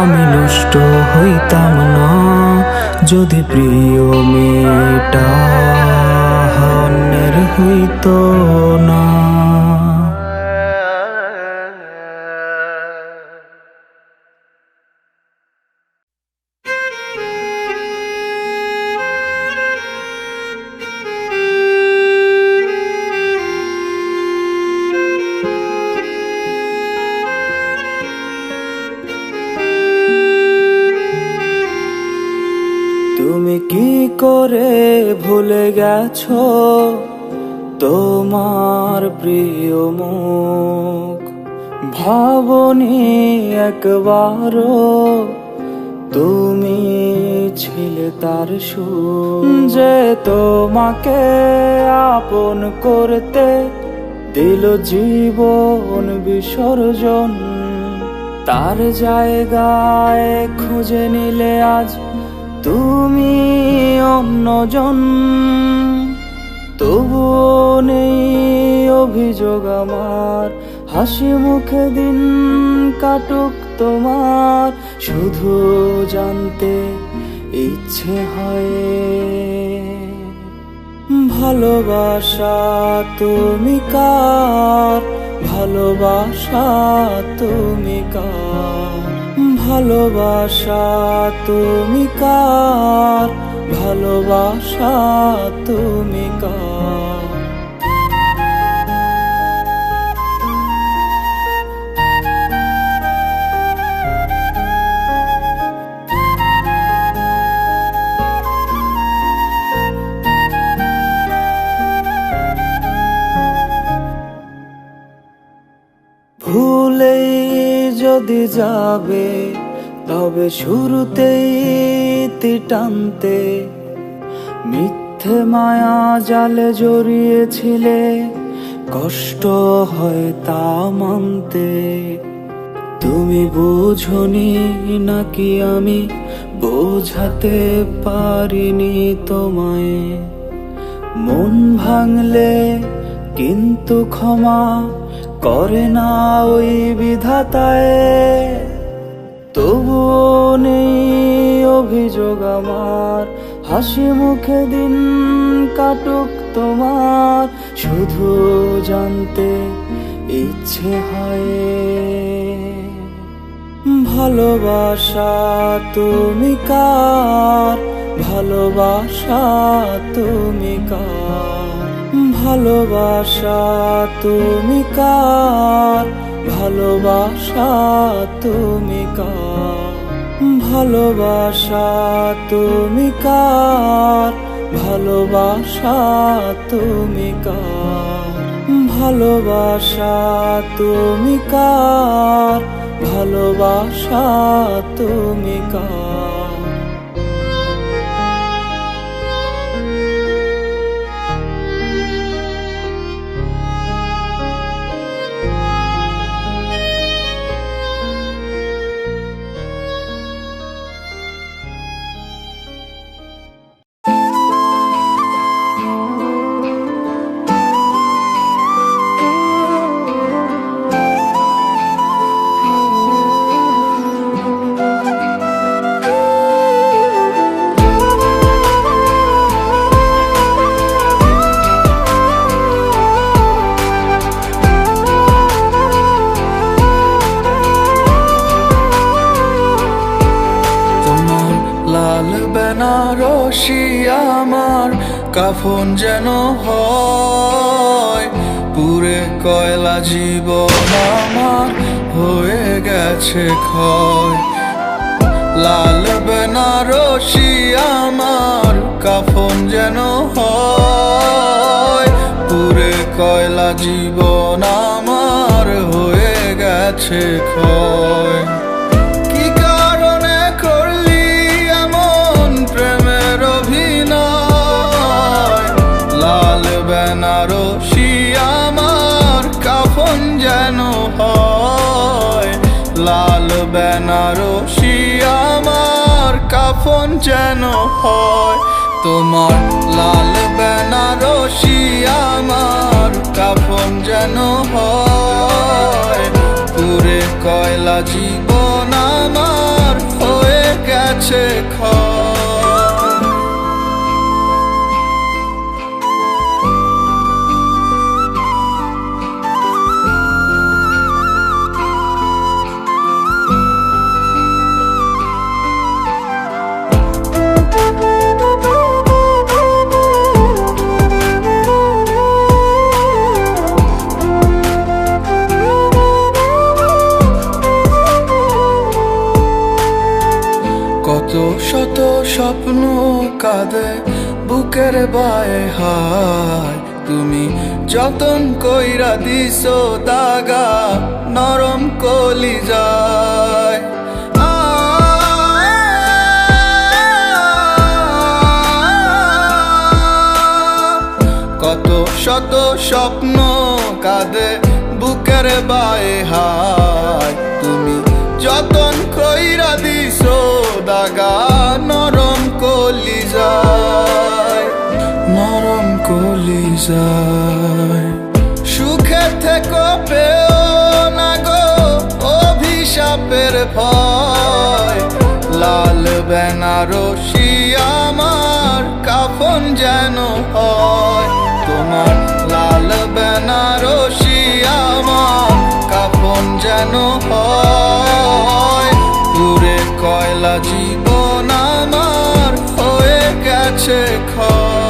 আমি নষ্ট হইতাম না, যদি প্রিয় মেয়েটা অন্যের হইতো না। তুমি কি করে ভুলে গেছো তোমার প্রিয় মুখ, ভাবনি একবারও তুমি ছিলে তার সুখ, যে তোমাকে আপন করতে দিল জীবন বিসর্জন, তার জায়গায় খুঁজে নিলে আজ তুমি অন্যজন। তবুও নেই অভিযোগ আমার, হাসি মুখে দিন কাটুক তোমার, শুধু জানতে ইচ্ছে হয় ভালোবাসা তুমি কার, ভালোবাসা তুমি কার, ভালোবাসা তুমি কার, ভালোবাসা তুমি কার। ভুলেই যদি যাবে তবে শুরুতেই টানতে, মিথ্যে মায়া জালে জড়িয়েছিলে, কষ্ট হয় তা মানতে। তুমি বুঝনি নাকি আমি বোঝাতে পারিনি তোমায়, মন ভাঙলে কিন্তু ক্ষমা করে না ওই বিধাতায়, তবুও নেই অভিযোগ আমার। হাসি মুখে দিন কাটুক তোমার, শুধু জানতে ইচ্ছে হয় ভালোবাসা তুমি কার, ভালোবাসা তুমি কার, ভালোবাসা তুমি কার, ভালোবাসা তুমি কার, ভালোবাসা তুমি কার, ভালোবাসা তুমি কার, ভালোবাসা তুমি কার, ভালোবাসা তুমি কার। লাল বেনারসি আমার কাফন যেন হয়, পুরে কয়লা জীবন আমার হয়ে গেছে ক্ষয়। লাল বেনারসি আমার কাফন যেন হয়, পুরে কয়লা জীবন আমার হয়ে গেছে ক্ষয়। বেনারসি আমার কাফন যেন হয়, লাল বেনারসি আমার কাফন যেন হয়। তোমার লাল বেনারসি আমার কাফন যেন হয়, পুরে কয়লা জীবন আমার হয়ে গেছে ক্ষয়। কত শত স্বপ্ন কাঁদে বুকের বায়ে হায়, তুমি যতন কইরা দিছো দাগা নরম কলিজায়। কত শত স্বপ্ন কাঁদে বুকের বায়ে হায়, তুমি যতন কইরা দিছো দাগা নরম কলিজায়, নরম কলিজায়। সুখে থেকো পেও না গো অভিশাপের ভয়, লাল বেনারসি আমার কাফন যেন হয়। তোমার লাল বেনারসি আমার কাফন যেন হয়, পুরে কয়লা জীবন আমার হয়ে গেছে ক্ষয়।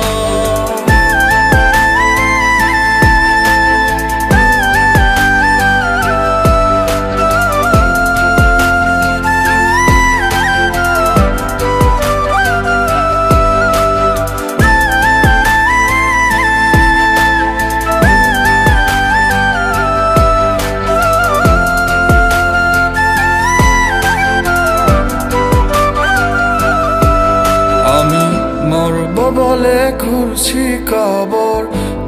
বলে ঘুরছি কবর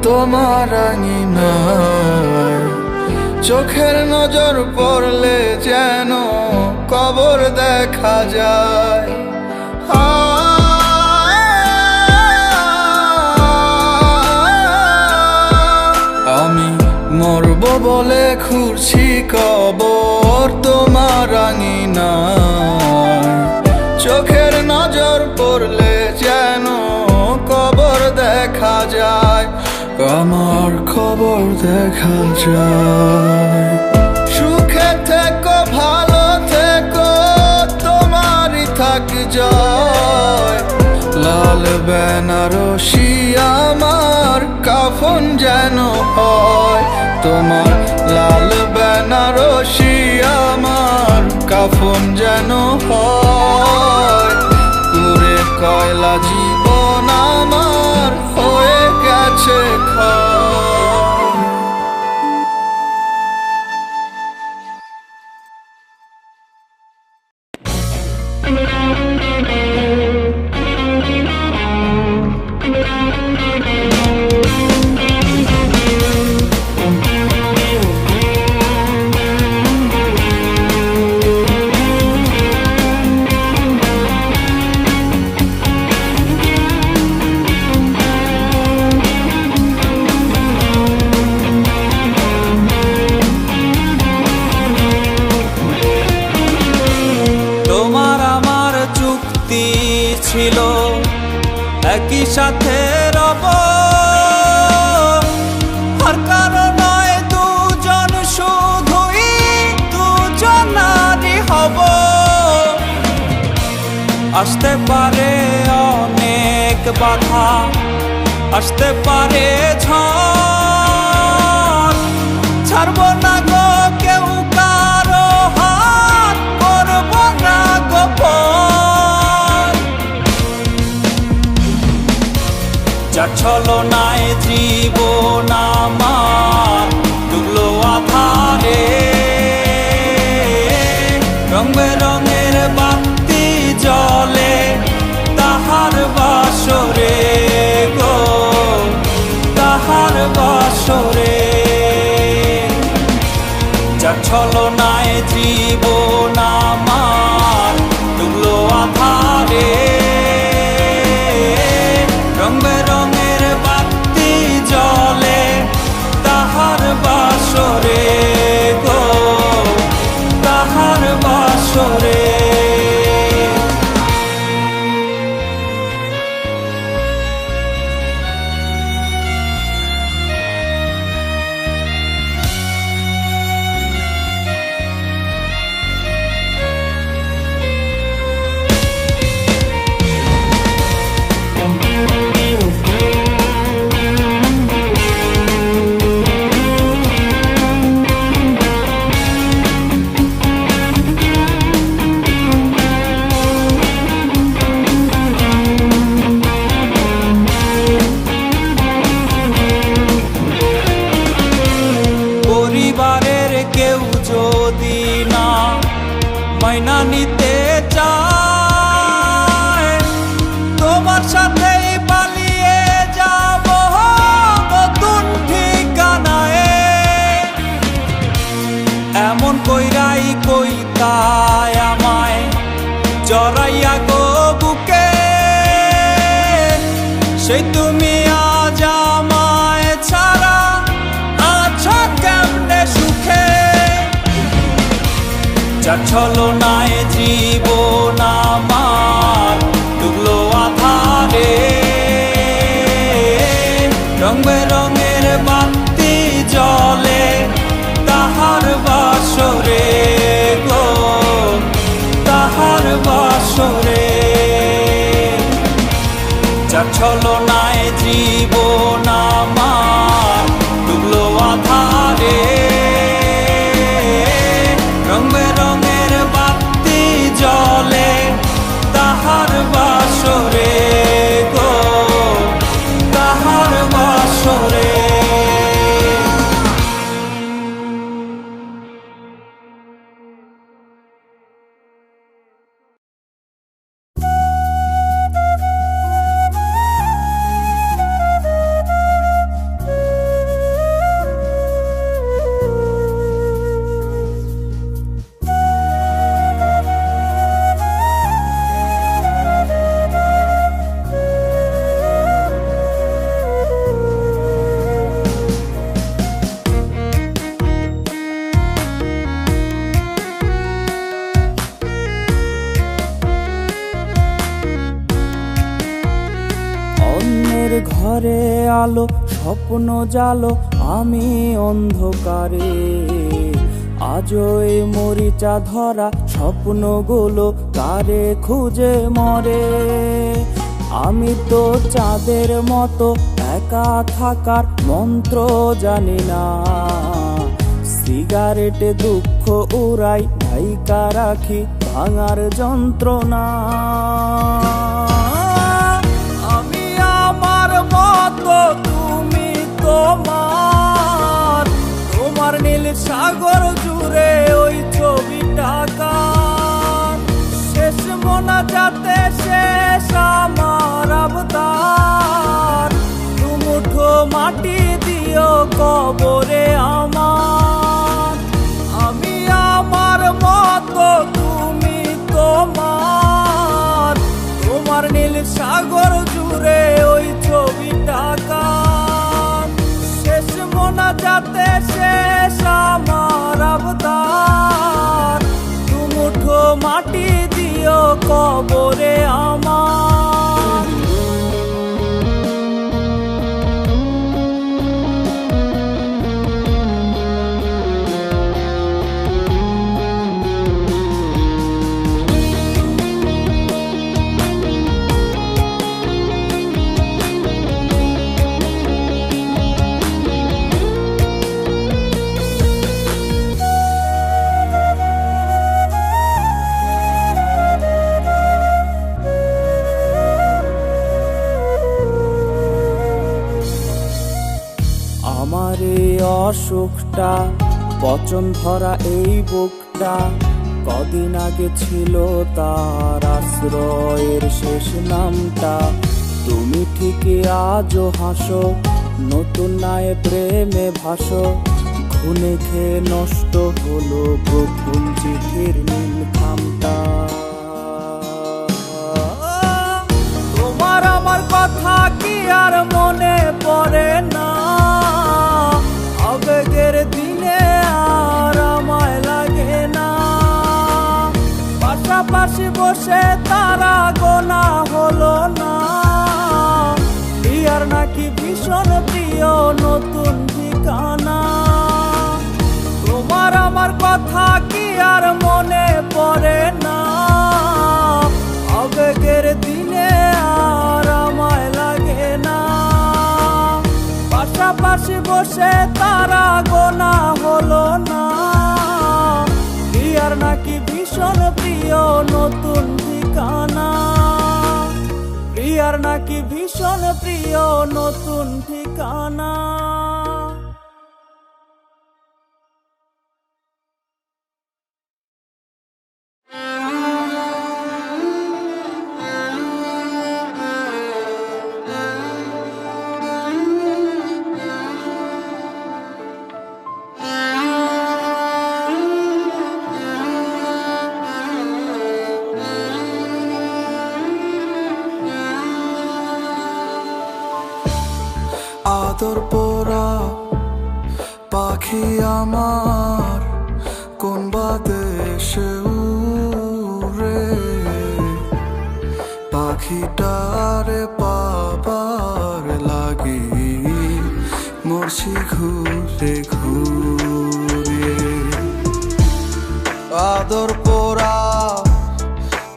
তোমার আঙিনায়, চোখের নজর পড়লে যেন কবর দেখা যায়। আমি মরব বলে খুঁড়ছি কবর তোমার আঙিনায়, চোখের নজর পড়লে যেন কবর দেখা যায়, আমার খবর দেখা যায়। সুখে থেকো ভালো থেকো তোমারই থাক জয়, লাল বেনারসি আমার কাফন যেন হয়, তোমার লাল বেনারসি আমার কাফন যেন হয়। পুরে কয়লা জীবন আমার হয়ে গেছে ক্ষয়। তোমার আমার চুক্তি ছিল একই সাথে রব, আর কারো নয় দুজন শুধুই দুজনারই হব। আসতে পারে অনেক বাধা, আসতে পারে ঝড়, ছাড়ব না গো কেউ কারো হাত, করব না গোপন। যার ছলনায় জীবন আমার ডুবলো আধারে, রং বেরঙের বাতি জ্বলে তাহার বাসরে গো, তাহার বাসরে। যার ছলনায় জীবন আমার ডুবলো আধারে, রং বেরঙের বাতি জ্বলে তাহার বাসরে গো, তাহার বাসরে। পরিবারের কেউ যদি না মাইনা নিতে চায়, তোমার সাথেই পালিয়ে যাব নতুন ঠিকানায়। এমন কইরাই কইতায় আমায় জড়াইয়া গো বুকে, সেই তুমি আজ আমায় ছাড়া আছো কেমনে সুখে। যার ছলনায় জীবন আমার ডুবলো আধারে, রং বেরঙের বাতি জ্বলে তাহার বাসরে গো, তাহার বাসরে। যার ছলনায় জীবন আমার ডুবলো আধারে, রং বেরঙের বাতি জ্বলে তাহার বাসরে গো, তাহার বাসরে। ঘরে আলো স্বপ্ন জালো আমি অন্ধকারে, আজও এই মরিচা ধরা স্বপ্নগুলো কারে খুঁজে মরে। আমি তো চাঁদের মতো একা থাকার মন্ত্র জানি না, সিগারেটে দুঃখ উড়াই ঢাইকা রাখি ভাঙার যন্ত্রণা। আমি আমার মতো তুমি তোমার, তোমার নীল সাগর জুড়ে ওই ছবিটা কার, শেষ মোনাজাতে শেষ আমার আবদার, দুমুঠো মাটি দিও কবরে আমার। আমি আমার মতো তুমি তোমার, তোমার নীল সাগর জুড়ে ওই ছবিটা কার, শেষ মোনাজাতে শেষ আমার আবদার, দুমুঠো মাটি দিও কবরে আমার। আমার এই অসুখটা পচন ধরা এই বুকটা, কদিন আগে ছিল তার আশ্রয়ের শেষ নামটা। তুমি ঠিকই আজও হাসো, নতুন নায়ে প্রেমে ভাসো, খুনে খেয়ে নষ্ট হলো প্রথম চিঠির নীল খামটা। তোমার আমার কথা কি আর মনে পড়ে না, আবেগের দিনে আর আমায় লাগে না। পাশাপাশি বসে তারা গোনা হলো না, ইয়ার নাকি ভীষণ প্রিয় নতুন ঠিকানা। তোমার আমার কথা কি আর মনে পড়ে না, আবেগের দিনে আর আমায় লাগে না। পাশাপাশি বসে তারা গোনা হলো না, ইয়ার নাকি ভীষণ প্রিয় নতুন ঠিকানা, ইয়ার নাকি ভীষণ প্রিয় নতুন ঠিকানা। আদর পোড়া পাখি আমার কোন বা দেশে উড়ে, পাখিটারে পাবার লাগি মরছি ঘুরে ঘুরে। আদর পোড়া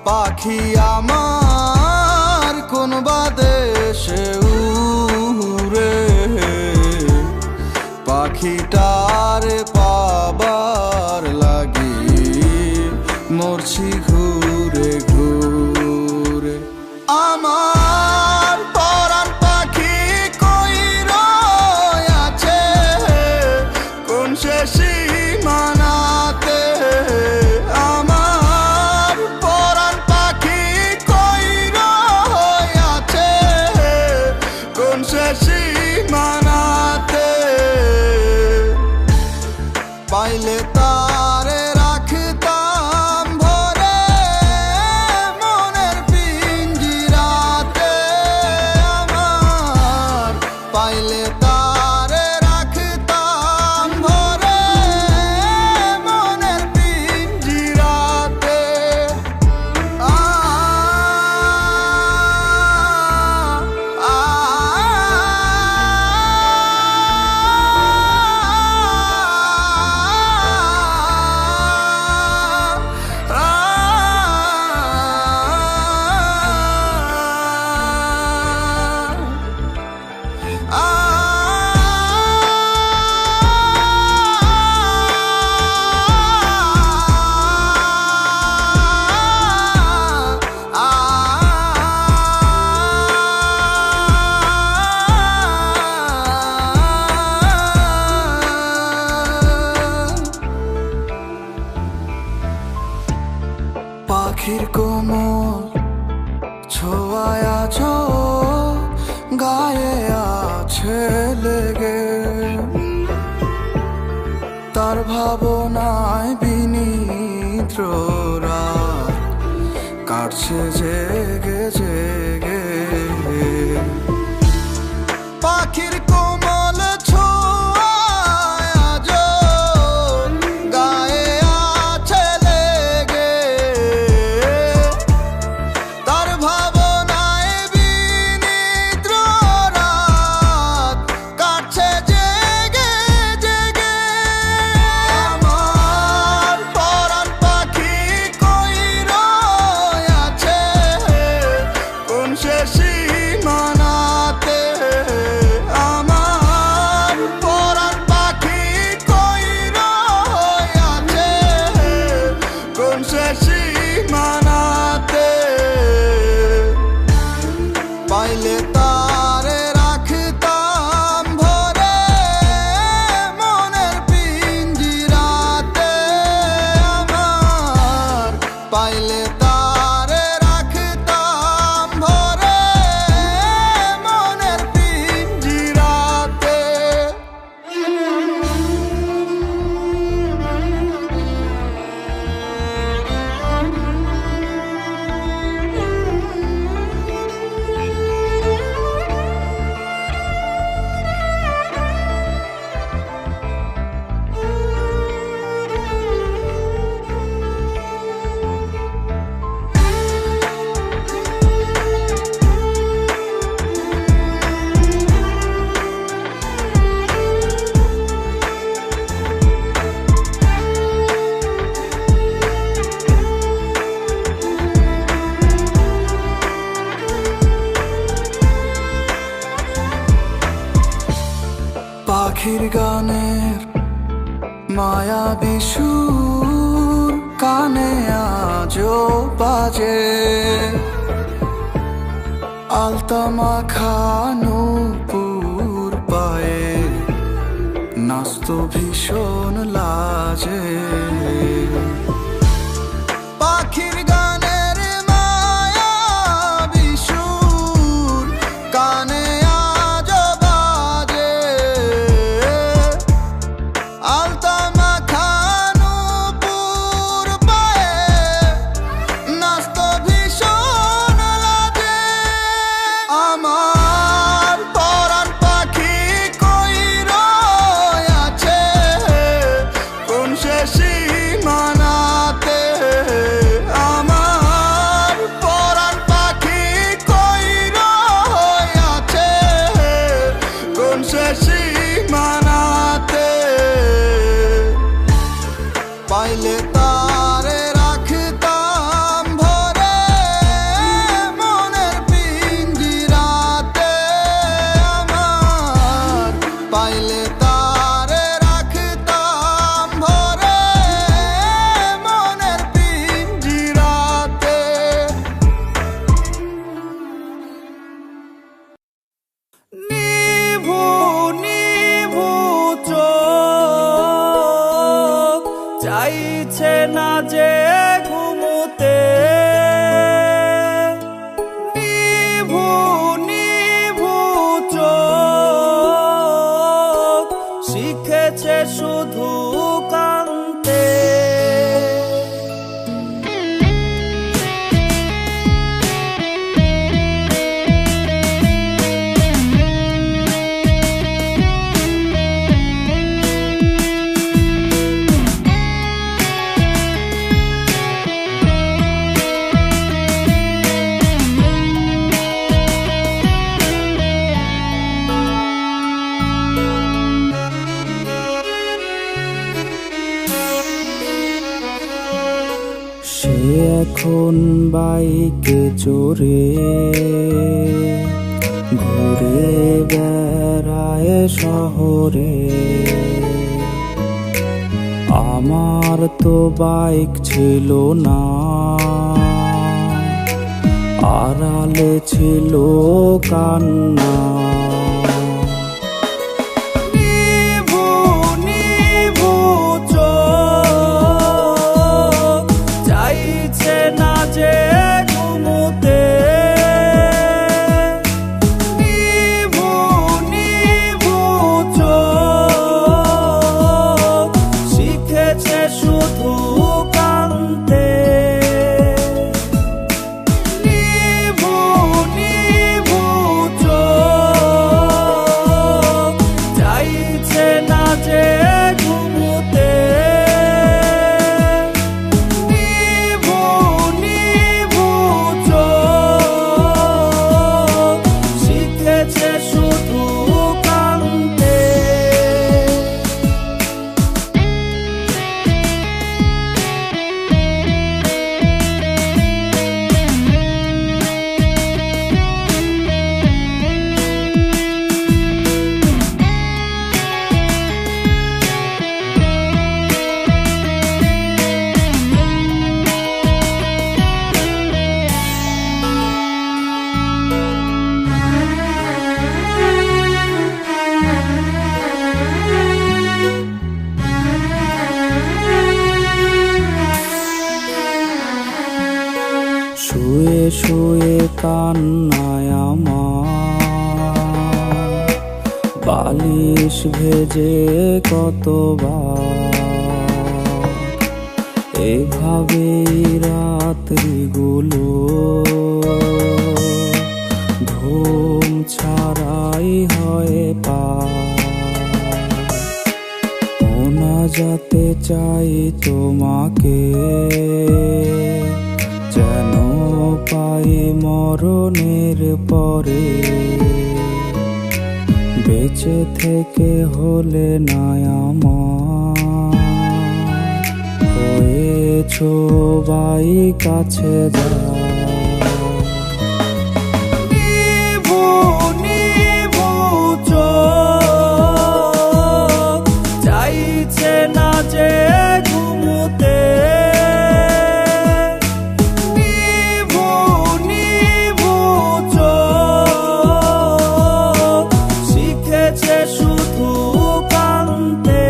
পাখি আমার কোন বা দেশে উড়ে, পাখিটারে পাবার লাগি মরছি ঘুরে ঘুরে। আমার পরাণ পাখি কই রয়াছে কোন সে সীমানাতে, আমার পরাণ পাখি কই রয়াছে কোন সে সীমানাতে। হাওয়ায় আছো গায়ে আছে লেগে, তার ভাবনায় বিনিদ্র রাত কাটছে জেগে জেগে। পাখির কোমল ছোঁয়ায় আজো গায়ে আছে লেগে, তার ভাবনায় বিনিদ্র রাত কাটছে জেগে জেগে। আমার পরাণ পাখি কই রয়েছে কোন সে সীমানাতে, আমার পরাণ পাখি কই রয়েছে কোন সে সীমানাতে। পাইলে তারে রাখতাম ভরে মনের পিঞ্জিরাতে, আমার পাইলে তারে রাখতাম ভরে মনের পিঞ্জিরাতে। পাখির গানের মায়াবী সুর কানে আজও বাজে, আলতা মাখা নূপুর পায়ে নাচতো ভীষণ লাজে। পাখির গানের মায়াবী সুর কানে আজও বাজে, আলতা মাখা নূপুর পায়ে নাচতো ভীষণ লাজে। আমার পরাণ পাখি কই রয়েছে কোন সে সীমানাতে, আমার পরাণ পাখি কই রয়েছে কোন সে সীমানাতে। পাইলে তারে রাখতাম ভরে মনের পিঞ্জিরাতে, আমার পাইলে তারে রাখতাম ভরে মনের পিঞ্জিরাতে। নিভু নিভু চোখ চাইছে না যে ঘুমোতে, নিভু নিভু চোখ শিখেছে শুধু কাঁদতে। সে এখন বাইকে চড়ে ঘুরে বেড়ায় শহরে, আমার তো বাইক ছিল না, আড়ালে ছিল কান্না। নিভু নিভু চোখ চাইছে না যে ঘুমোতে, শুয়ে কান্নায় আমার বালিশ ভেজে কতবার এভাবেই রাত্রিগুলো ঘুম ছাড়াই হয় পার। মোনাজাতে চাই তোমাকে যেন পাই মরণের পরে, বেঁচে থেকে হলে না আমার হয়েছো বাই কাছে যা। নিভু নিভু চোখ চাইছে না যে ঘুমোতে, নিভু নিভু চোখ শিখেছে শুধু কাঁদতে।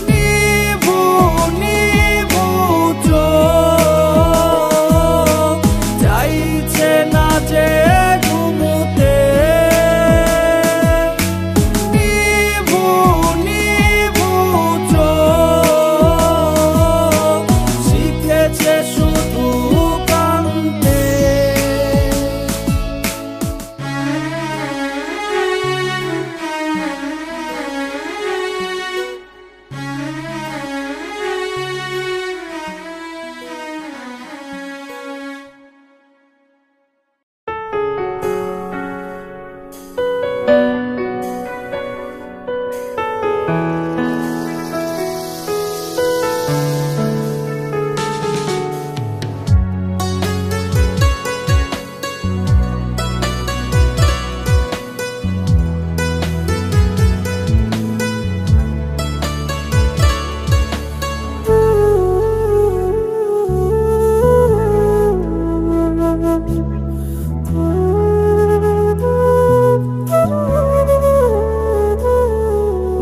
নিভু নিভু চোখ চাইছে না যে ঘুমোতে, নিভু নিভু চোখ শিখেছে শুধু কাঁদতে।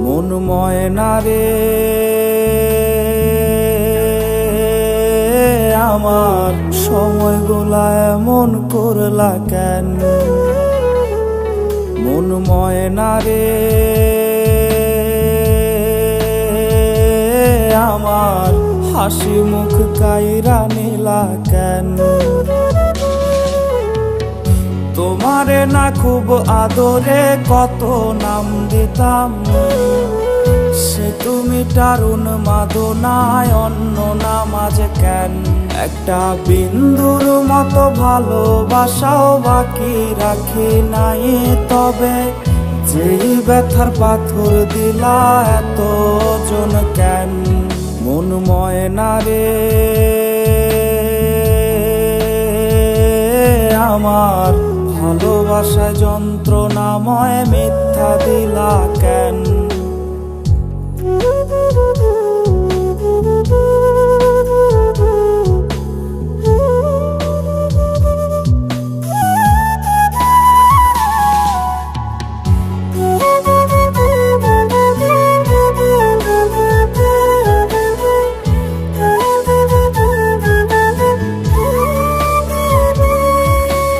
মন ময়না রে আমার সময়গুলা এমন করলা কেন? মন ময়না রে আমার হাসি মুখ কাইরা নিলা কেন? তোমারে না খুব আদরে কত নাম দিতাম, সে তুমি টারুন মাদনায় অন্য নাম আজ কেন? একটা বিন্দুর মতো ভালোবাসাও বাকি রাখি নাই, তবে যেই ব্যথার পাথর দিলা এত জন কেন? মন ময়না রে আমার ভালোবাসায় যন্ত্রণাময় মিথ্যা দিলা কেন?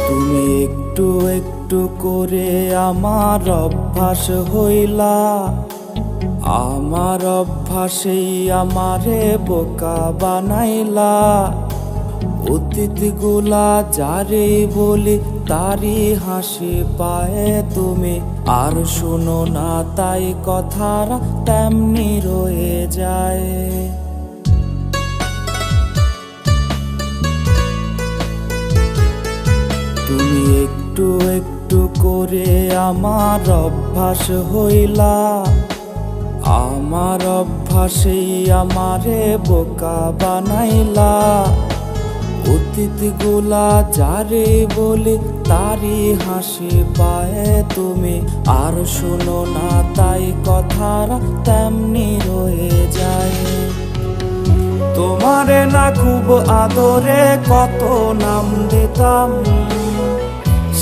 তুমি একটু একটু করে আমার অভ্যাস হইলা, আমার অভ্যাসেই আমারে বোকা বানাইলা। অতীত গুলা যারে বলি তারি হাসি পায়ে তুমি, আর শুনো না তাই কথারা তেমনি রয়ে যায়। তুমি একটু একটু করে আমার অভ্যাস হইলা, আমার অভ্যাসেই আমারে বোকা বানাইলা। অতীত গুলা যারে বলি তারি হাসি পায়ে তুমি, আর শুনো না তাই কথারা তেমনি রয়ে যায়। তোমারে না খুব আদরে কত নাম দিতাম,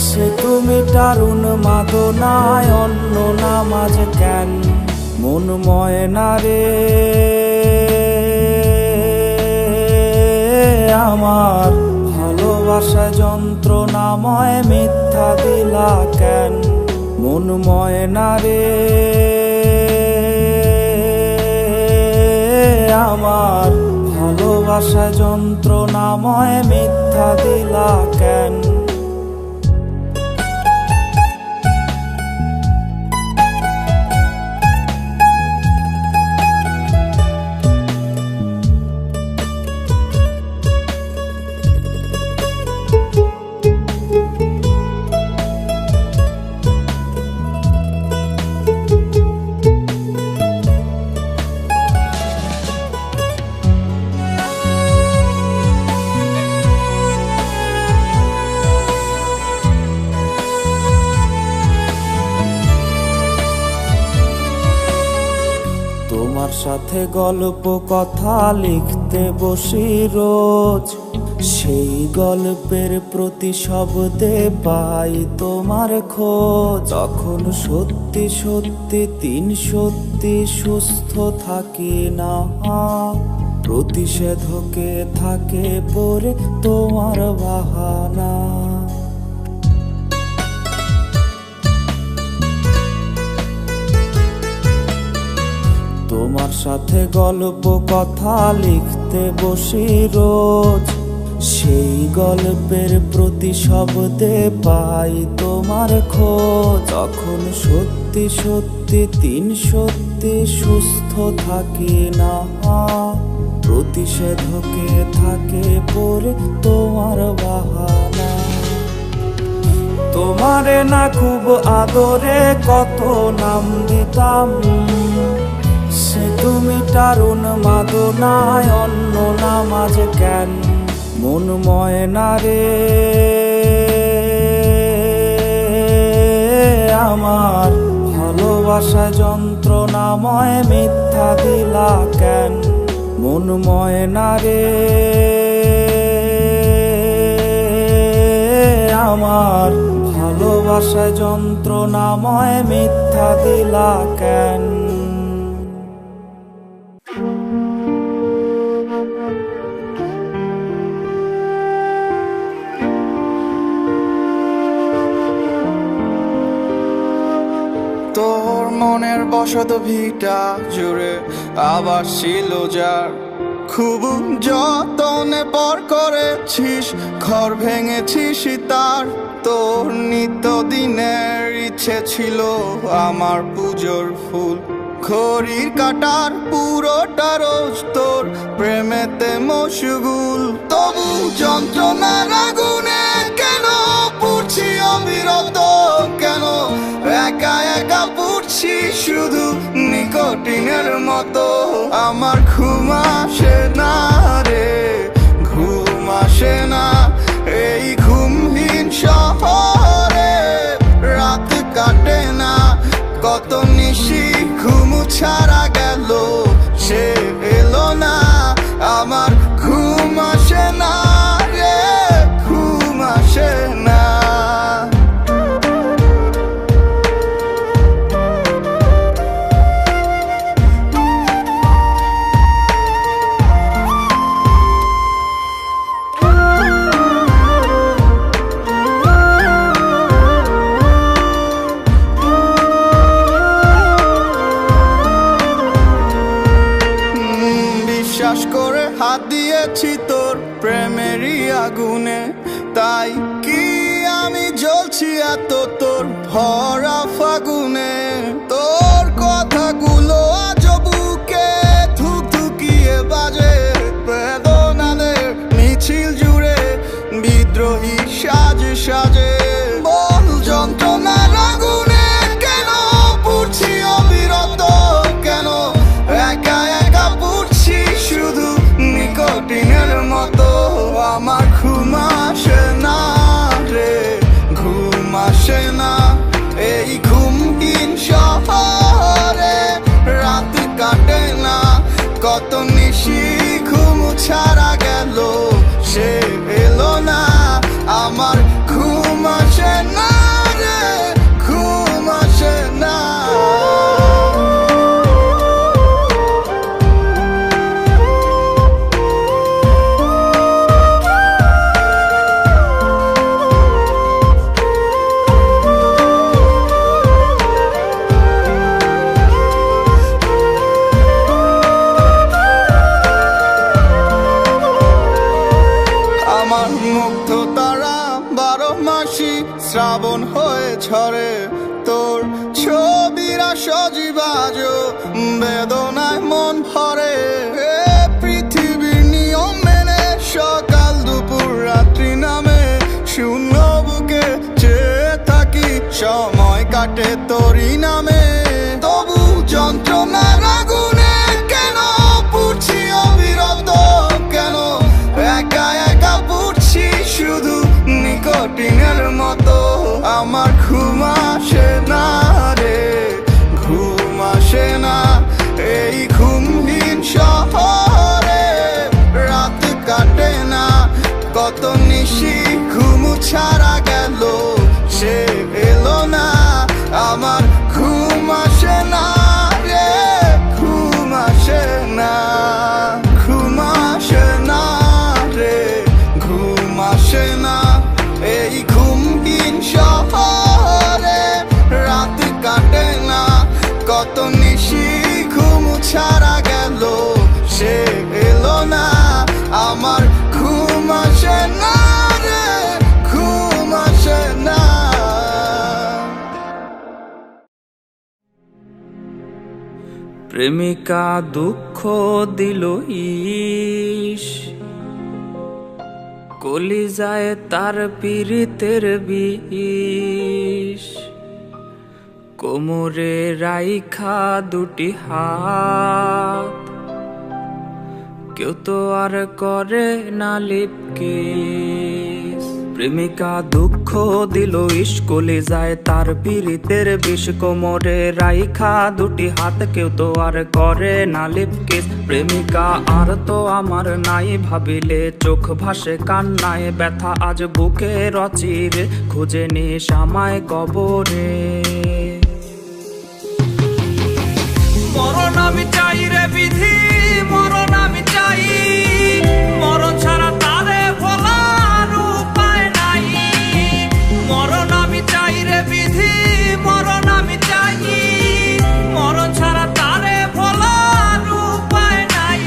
সে তুমি টারুন মাদনায় অন্য নাম আজ কেন? মন ময়না রে আমার ভালোবাসা যন্ত্রণাময় মিথ্যা দিলা কেন মন ময়না রে আমার ভালোবাসা যন্ত্রণাময় মিথ্যা দিলা কেন তোমার সাথে গল্প কথা লিখতে বসি রোজ সেই গল্পের প্রতি শব্দে পাই তোমার খোঁজ তখন সত্যি সত্যি তিন সত্যি সুস্থ থাকি না প্রতিষেধকে থাকে পরে তোমার বাহানা তোমার সাথে গল্প কথা লিখতে বসি রোজ সেই গল্পের প্রতি শব্দে পাই তোমার খোঁজ তখন সত্যি সত্যি তিন সত্যি সুস্থ থাকি না প্রতিষেধকে থাকে পরে তোমার বাহানা তোমারে না খুব আদরে কত নাম দিতাম সে তুমি টারুণ মাদনায় অন্য নামাজ কেন মন ময়না রে আমার ভালোবাসা যন্ত্রণাময় মিথ্যা দিলা কেন মন ময়না রে আমার ভালোবাসা যন্ত্রণাময় মিথ্যা দিলা কেন তোর মনের বসত ভিটা জুড়ে আবার ছিল যার খুব যতনে পর করেছিস ঘর ভেঙেছিস তার তোর নিত্যদিনের ইচ্ছে ছিল আমার পুজোর ফুল ঘড়ির কাটার পুরোটা রোজ তোর প্রেমেতে মশগুল তবু যন্ত্রণার আগুনে কেন পুড়ছি অবিরত কেন একা একা পুড়ছি শুধু নিকোটিনের মতো আমার ঘুম আসে না রে ঘুম আসে না এই ঘুমহীন শহরে রাত কাটে না কত নিশি ঘুম ছাড়া গেল সে এলো না আমার ঘুম আসে না রে ঘুম আসে না বিশ্বাস করে হাত দিয়েছি তোর প্রেমেরই আগুনে তাই কি আমি জ্বলছি এত তোর ভরা ফাগুনে তোর কথাগুলো আজ বুকে থুকথুকিয়ে বাজে বেদনাদের মিছিল জুড়ে বিদ্রোহী সাজে সাজে বল যন্ত্রণার আগুনে কেন পুড়ছি অবিরত কেন একা একা পুড়ছি শুধু নিকোটিনের মতো আমার ঘুম আসে না রে ঘুম আসে না এই ঘুমহীন শহরে রাত কাটে না কত নিশি ঘুম ছাড়া গেল সে এলো না আমার ঘুম শ্রাবণ হয়ে ঝরে তোর ছবিরা সজীবাজ বেদনায় মন ভরে পৃথিবীর নিয়ম মেনে সকাল দুপুর রাত্রি নামে শূন্য বুকে চেয়ে থাকি সময় কাটে তোরই নামে তবু যন্ত্রণার আগুনে কেন পুড়ছি অবিরত কেন একা একা পুড়ছি শুধু নিকটিনের মতো আমার ঘুম আসে না রে ঘুম আসে না এই ঘুমহীন শহরে রাত কাটে না কত নিশি ঘুম ছাড়া গেল সে এলো না আমার ঘুম আসে না রে ঘুম আসে না ঘুম আসে না রে ঘুম আসে না এই ঘুমহীন শহরে রাত কাটে না কত নিশি ঘুম ছাড়া গেল সে এলো না আমার ঘুম আসে না রে ঘুম আসে না প্রেমিকা দুঃখ দিল ইস কলিজায় তার পীড়িতের বিষ কোমরে রাইখা দুটি হাত কেউ তো আর করে না লিপকিস প্রেমিকা দুঃখ দিল ইস কলিজায় তার পীড়িতের বিষ কোমরে রাইখা দুটি হাত কেউ তো আর করে না লিপকিস প্রেমিকা আর তো আমার নাই ভাবিলে চোখ ভাসে কান্নায় ব্যথা আজ বুকে রচিরে খুঁজে নিস আমায় কবরে মরণ আমি চাই রে বিধি মরণ আমি চাই মরণ ছাড়া তারে ভোলার উপায় নাই মরণ আমি চাই রে বিধি মরণ আমি চাই মরণ ছাড়া তারে ভোলার উপায় নাই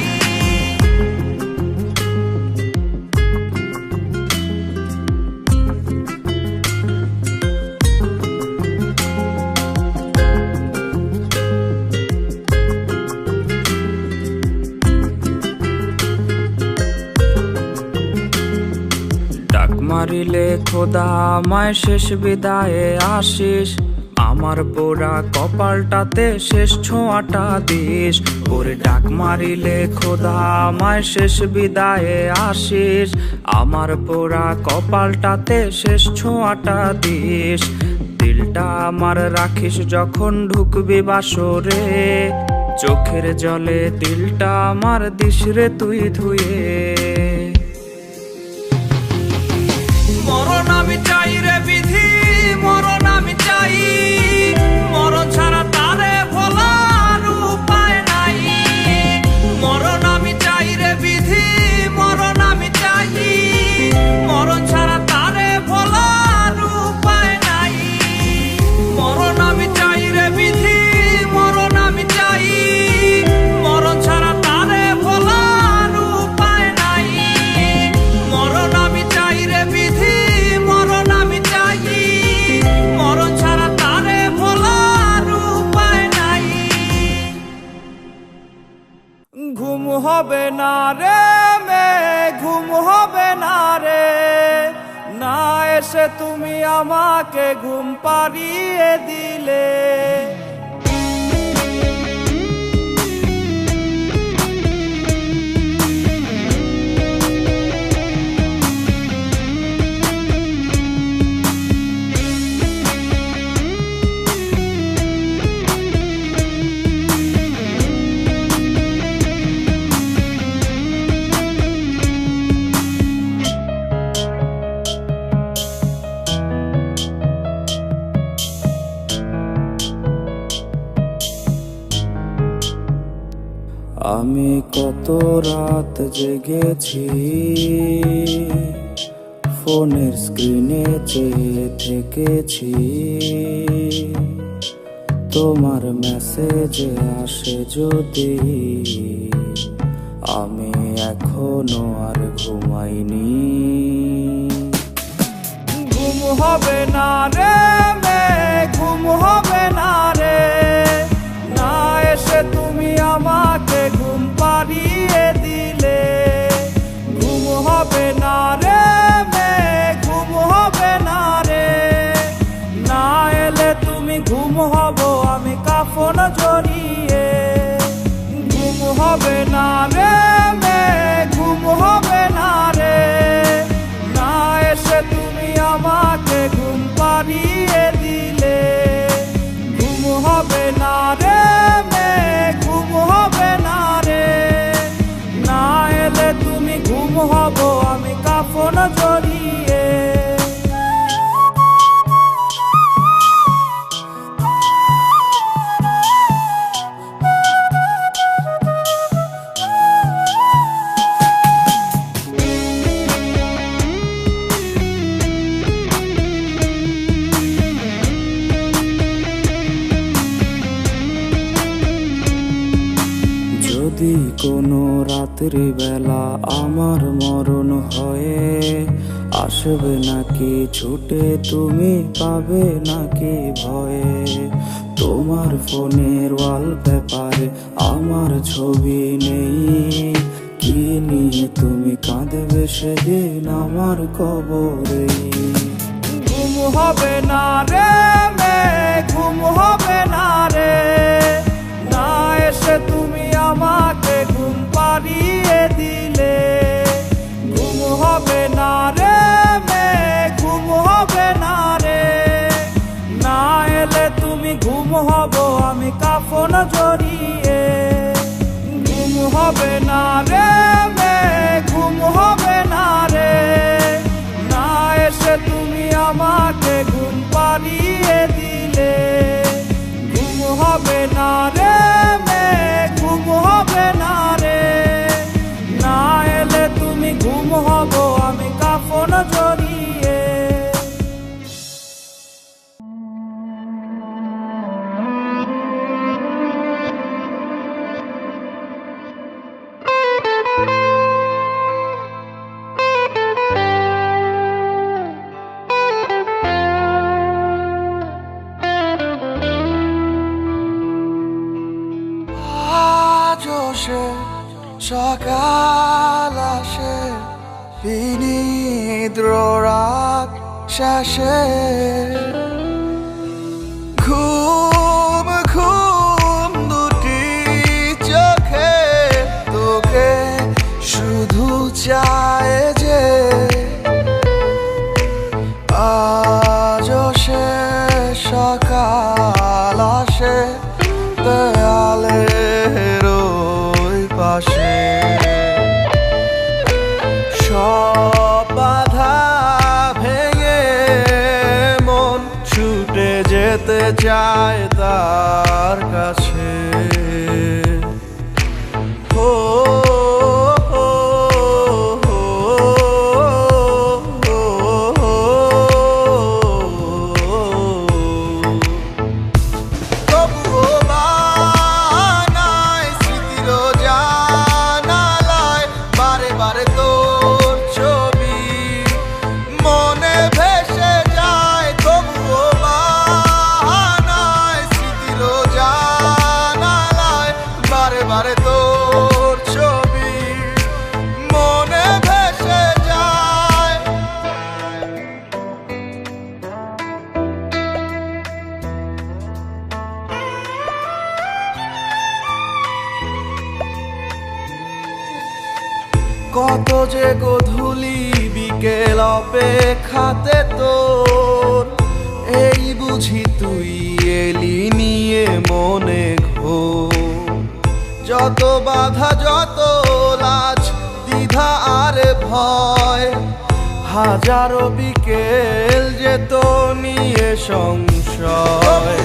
মারিলে খোদা আমায় শেষ বিদায়ে আসিস আমার পোড়া কপালটাতে শেষ ছোঁয়াটা দিস ওরে ডাক মারিলে খোদা আমায় শেষ বিদায়ে আসিস আমার পোড়া কপালটাতে শেষ ছোঁয়াটা দিস দিলটা আমার রাখিস যখন ঢুকবি বাসরে চোখের জলে দিলটা আমার দিস রে তুই ধুয়ে মরণ আমি চাই রে বিধি মরণ আমি চাই মরণ ছাড়া তারে ভোলার উপায় নাই মরণ আমি চাই রে বিধি মরণ আমি চাই মরণ ছাড়া তারে ভোলার উপায় নাই মরণ আমি চাই রে বিধি মরণ আমি চাই মরণ ছাড়া তারে ভোলার উপায় নাই মরণ আমি চাই রে বিধি মরণ আমি চাই মরণ ছাড়া তারে ভোলার উপায় নাই ঘুম হবে না রে মে ঘুম হবে না রে না এসে তুমি আমাকে ঘুম পাড়িয়ে দিলে আমি কত রাত জেগেছি ফোনের স্ক্রিনে চেয়ে থেকেছি তোমার মেসেজ আসে যদি আমি এখনো আর ঘুমাইনি ঘুম হবে না রে মেঘ, ঘুম হবে না রে, না এসে তুমি আমাকে ঘুম পাড়িয়ে দিলে। ঘুম হবে না রে মেঘ, ঘুম হবে না রে, না এলে তুমি ঘুম হব আমি কাফন জড়িয়ে। ঘুম হবে না রে মেঘ, ঘুম হবে না রে, না এসে তুমি আমাকে ঘুম পাড়িয়ে দিলে। ঘুম হবে না রে মেঘ, ঘুম হবে না রে, না এলে তুমি ঘুম হব আমি কাফন জড়িয়ে। যদি কোনো রাত্রি বেলা আমার মরণ হয়ে, আসবে নাকি ছুটে তুমি পাবে নাকি ভয়ে? তোমার ফোনের ওয়ালপেপারে আমার ছবি নেই, কি নিয়ে তুমি কাঁদবে সেদিন আমার কবরে? ঘুম হবে না রে মেঘ, ঘুম হবে না রে, না এসে তুমি আমাকে ঘুম পাড়িয়ে দিলে। ঘুম হবে না রে মেঘ, ঘুম হবে না রে, না এলে তুমি ঘুম হব আমি কাফন জড়িয়ে। ঘুম হবে না রে মেঘ, ঘুম হবে না রে, না এসে তুমি আমাকে ঘুম পাড়িয়ে দিলে। ঘুম হবে না রে মেঘ, ঘুম হবে না রে, না এলে তুমি ঘুম হব আমি কাফন জড়িয়ে। সকাল আসে বিনিদ্র রাত শেষে, ঘুম ঘুম দুটি চোখে তোকে শুধু চায় যে, আজও সে সকাল আসে দেয়ালের ওই পাশে। সব বাধা ভেঙে মন ছুটে যেতে চায় তার কাছে। ও কত যে গোধূলি বিকেল অপেক্ষাতে তোর, এই বুঝি তুই এলি নিয়ে মনে ঘোর। যত বাধা যত লাজ দ্বিধা আর ভয়, হাজারো বিকেল যে তো নিয়ে সংশয়।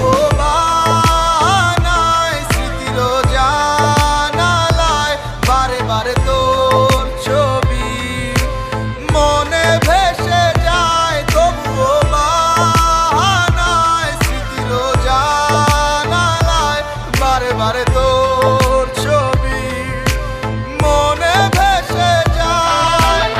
স্মৃতির জানালায় বারে বারে তোর ছবি মনে ভেসে যায়, তবুও বাহানায় স্মৃতির জানালায় বারে বারে তোর ছবি মনে ভেসে যায়।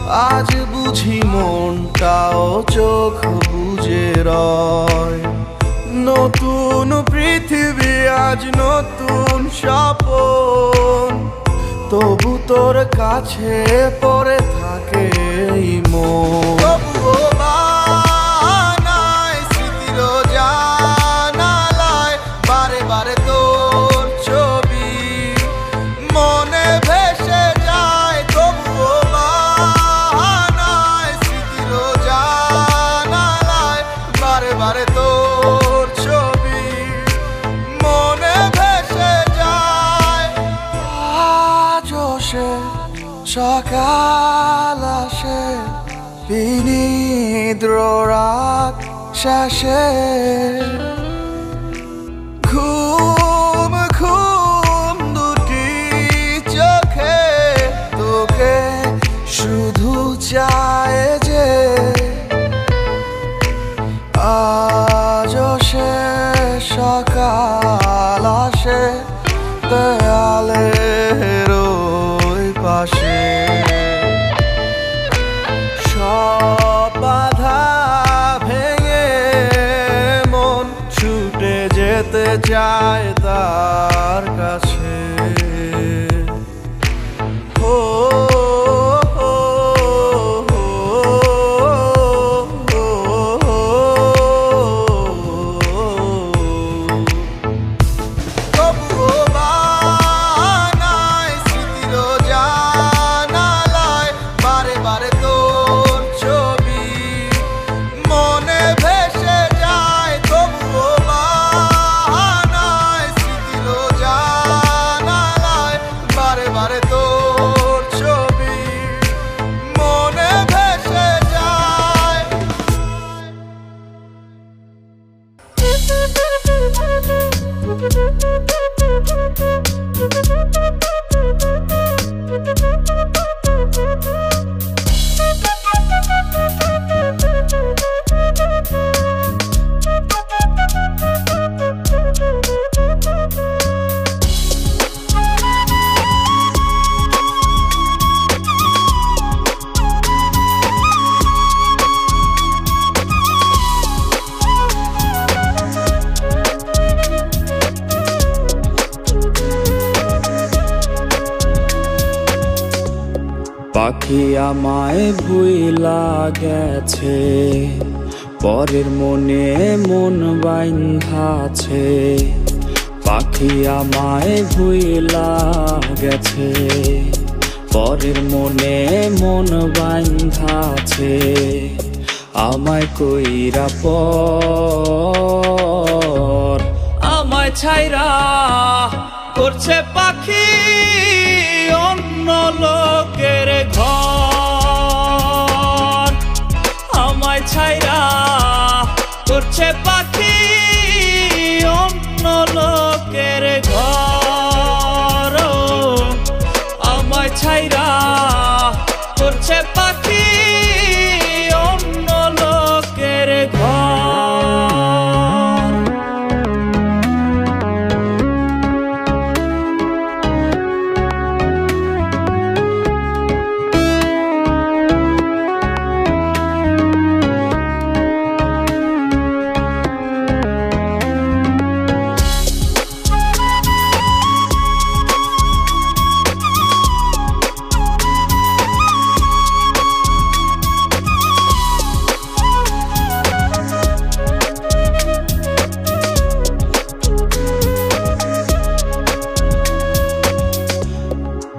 আজ বুঝি মনটাও চোখ বুজে রয়। নতুন পৃথিবী আজ নতুন স্বপন, তবু তোর কাছে পড়ে থাকে এই মন। তবুও বানায় স্মৃতির জানালায় বারে বারে তোর ছবি মনে ভেসে যায়। তবুও বানায় স্মৃতির জানালায় বারে বারে তোর ছবি মনে ভেসে যায়। আজও সে সকাল আসে বিনিদ্র রাত শেষে, ঘুম ঘুম দুটি চোখে তোকে শুধু চায় যে। আজও সে সকাল আসে দেয়ালের ওই পাশে, সব বাধা ভেঙে মন ছুটে যেতে চায় তার কাছে। ও তবুও বানায় স্মৃতির জানালায় বারে বারে তোর ছবি মনে ভেসে যায়। তবুও বানায় স্মৃতির জানালায় বারে বারে তোর ছবি মনে ভেসে যায়। পাখি আমায় ভুইলা গেছে, পরের মনে মন বাইন্ধাছে। পাখি আমায় ভুইলা গেছে, পরের মনে মন বাইন্ধাছে। আমায় কইরা পর আমায় ছাইরা করছে পাখি অন্য লোকের ঘর। আমায় ছাইরা করছে পাখি অন্য লোকের ঘর। আমায় ছাইরা করছে পাখি অন্য লোকের ঘর।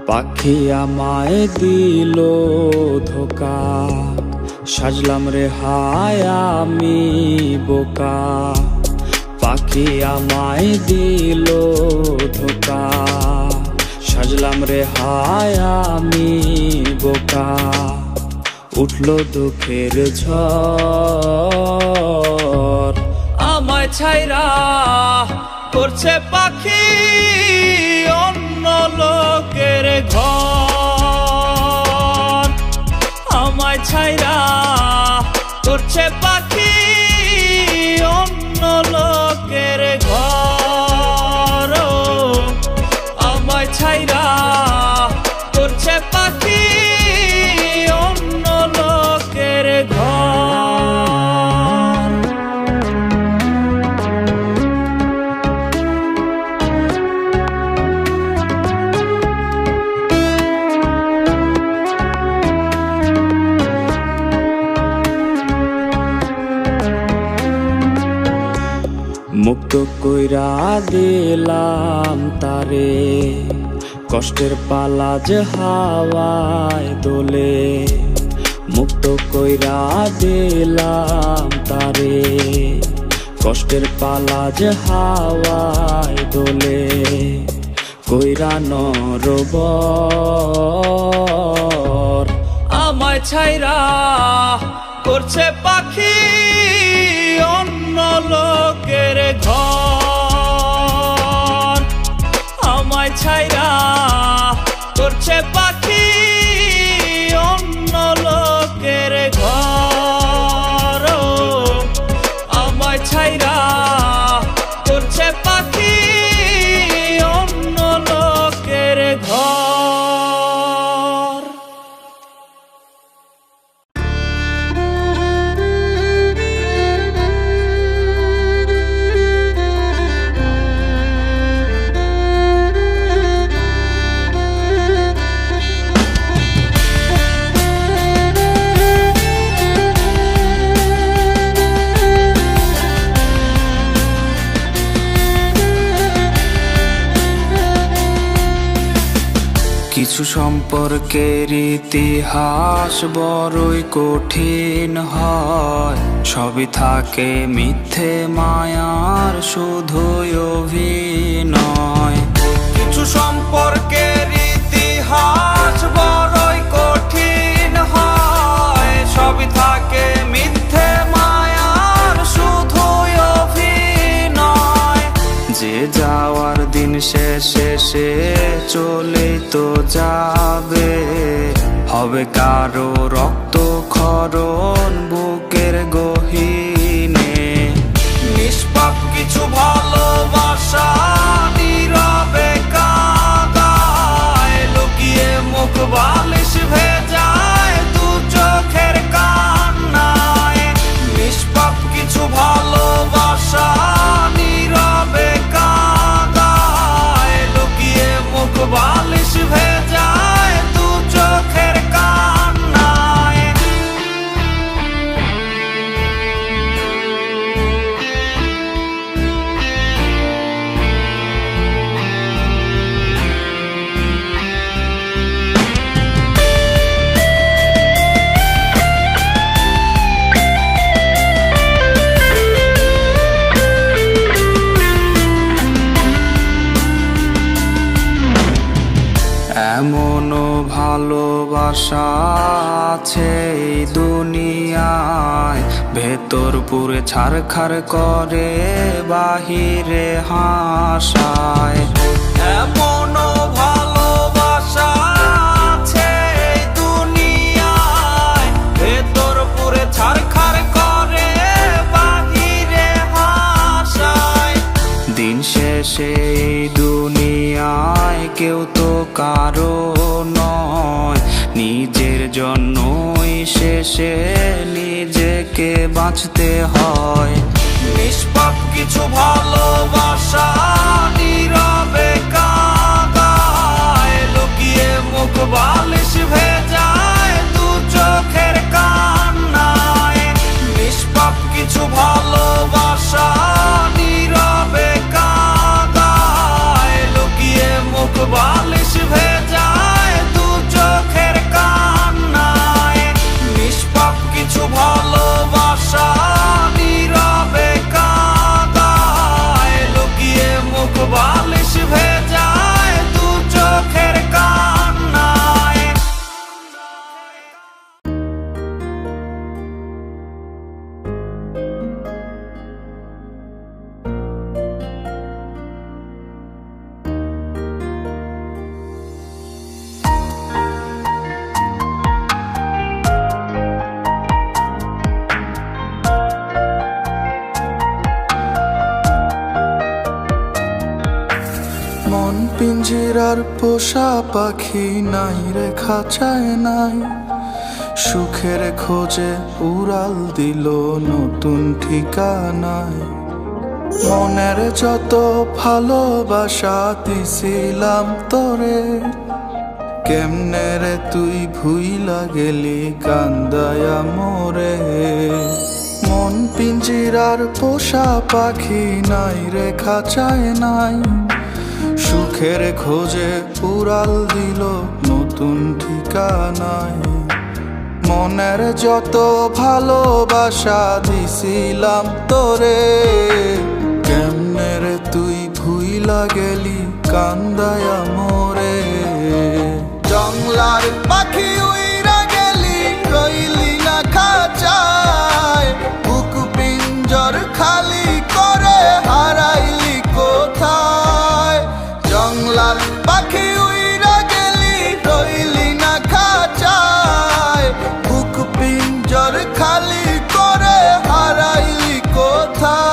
পাখি আমায় দিল ধোকা, সাজলাম রে হায় আমি বোকা। পাখি আমায় দিল ধোকা, সাজলাম রে হায় আমি বোকা। উঠল দুঃখের ঝড়, আমায় ছাইরা করছে পাখি অন্য লোকের ঘর। আমায় ছাইরা করছে পাখি অন্য লোকের ঘর। আমায় ছাইরা করছে পাখি অন্য মুক্ত কইরা দিলাম তারে, কষ্টের পালা যে হাওয়ায় দোলে। মুক্ত কইরা দিলাম তারে, কষ্টের পালা যে হাওয়ায় দোলে। কইরা নরবর আমায় ছাইরা করছে পাখি অন্য লোকের ঘর। আমায় ছাইরা করছে পাখি অন্য লোকের ঘর। আমায় ছাইরা করছে পাখি অন্য লোকের ঘর। কিছু সম্পর্কের ইতিহাস বড়ই কঠিন হয়, সবই থাকে মিথ্যে মায়ার শুধুই অভিনয়। কিছু সম্পর্কের ইতিহাস বড়ই কঠিন হয়, সবই থাকে মিথ্যে মায়ার শুধুই অভিনয়। যে যাওয়ার দিন শেষে সে চলে তো যাবে, হবে কারো রক্ত ক্ষরণ বুকের গহীনে। নিষ্পাপ কিছু ভালোবাসা নীরবে কাঁদায়, লুকিয়ে মুখ বালিশ ভেজায় দু চোখের কান্নায়। নিষ্পাপ কিছু ভালোবাসা নীরবে কাঁদায়, লুকিয়ে মুখ বালিশ ভেজায় দু চোখের কান্নায়। এমনও ভালোবাসা আছে এই দুনিয়ায়, ভেতর পুরে ছারখার করে বাহিরে হাসায়। এমনও ভালোবাসা আছে এই দুনিয়ায়, ভেতর পুরে ছারখার করে বাহিরে হাসায়। দিন শেষে এই দুনিয়ায় কেউ তো কারো নয়, নিজের জন্যই শেষে নিজেকে বাঁচতে হয়। নিষ্পাপ কিছু ভালোবাসা নীরবে কাঁদায়, লুকিয়ে মুখ বালিশ ভেজায় দু চোখের কান্নায়। নিষ্পাপ কিছু ভালোবাসা নীরবে কাঁদায়, লুকিয়ে মুখ বালিশ ভেজায় দু চোখের কান্নায়। নিষ্পাপ কিছু ভালোবাসা নীরবে কাঁদায়, লুকিয়ে মুখ বালিশ ভেজায় দু চোখের কান্নায়। মন পিঞ্জিরার পোষা পাখি নাই রে খাঁচায় নাই, সুখের খোঁজে উড়াল দিল নতুন ঠিকানায়। মনের যত ভালোবাসা দিছিলাম তোরে, কেমনে রে তুই ভুইলা গেলি কান্দায়া মোরে। মন পিঞ্জিরার পোষা পাখি নাই রে খাঁচায় নাই, সুখের খোঁজে উড়াল দিল নতুন ঠিকানায়। মনের যত ভালোবাসা দিছিলাম তোরে, কেমনে রে তুই ভুইলা গেলি কান্দায়া মোরে। জংলার পাখি উইরা গেলি, রইলি না খাঁচায়, বুক পিঞ্জর খালি করে হারাইলি কোথায়। জংলার পাখি উইরা গেলি, রইলি না খাঁচায়, বুক পিঞ্জর খালি করে হারাইলি কোথায়।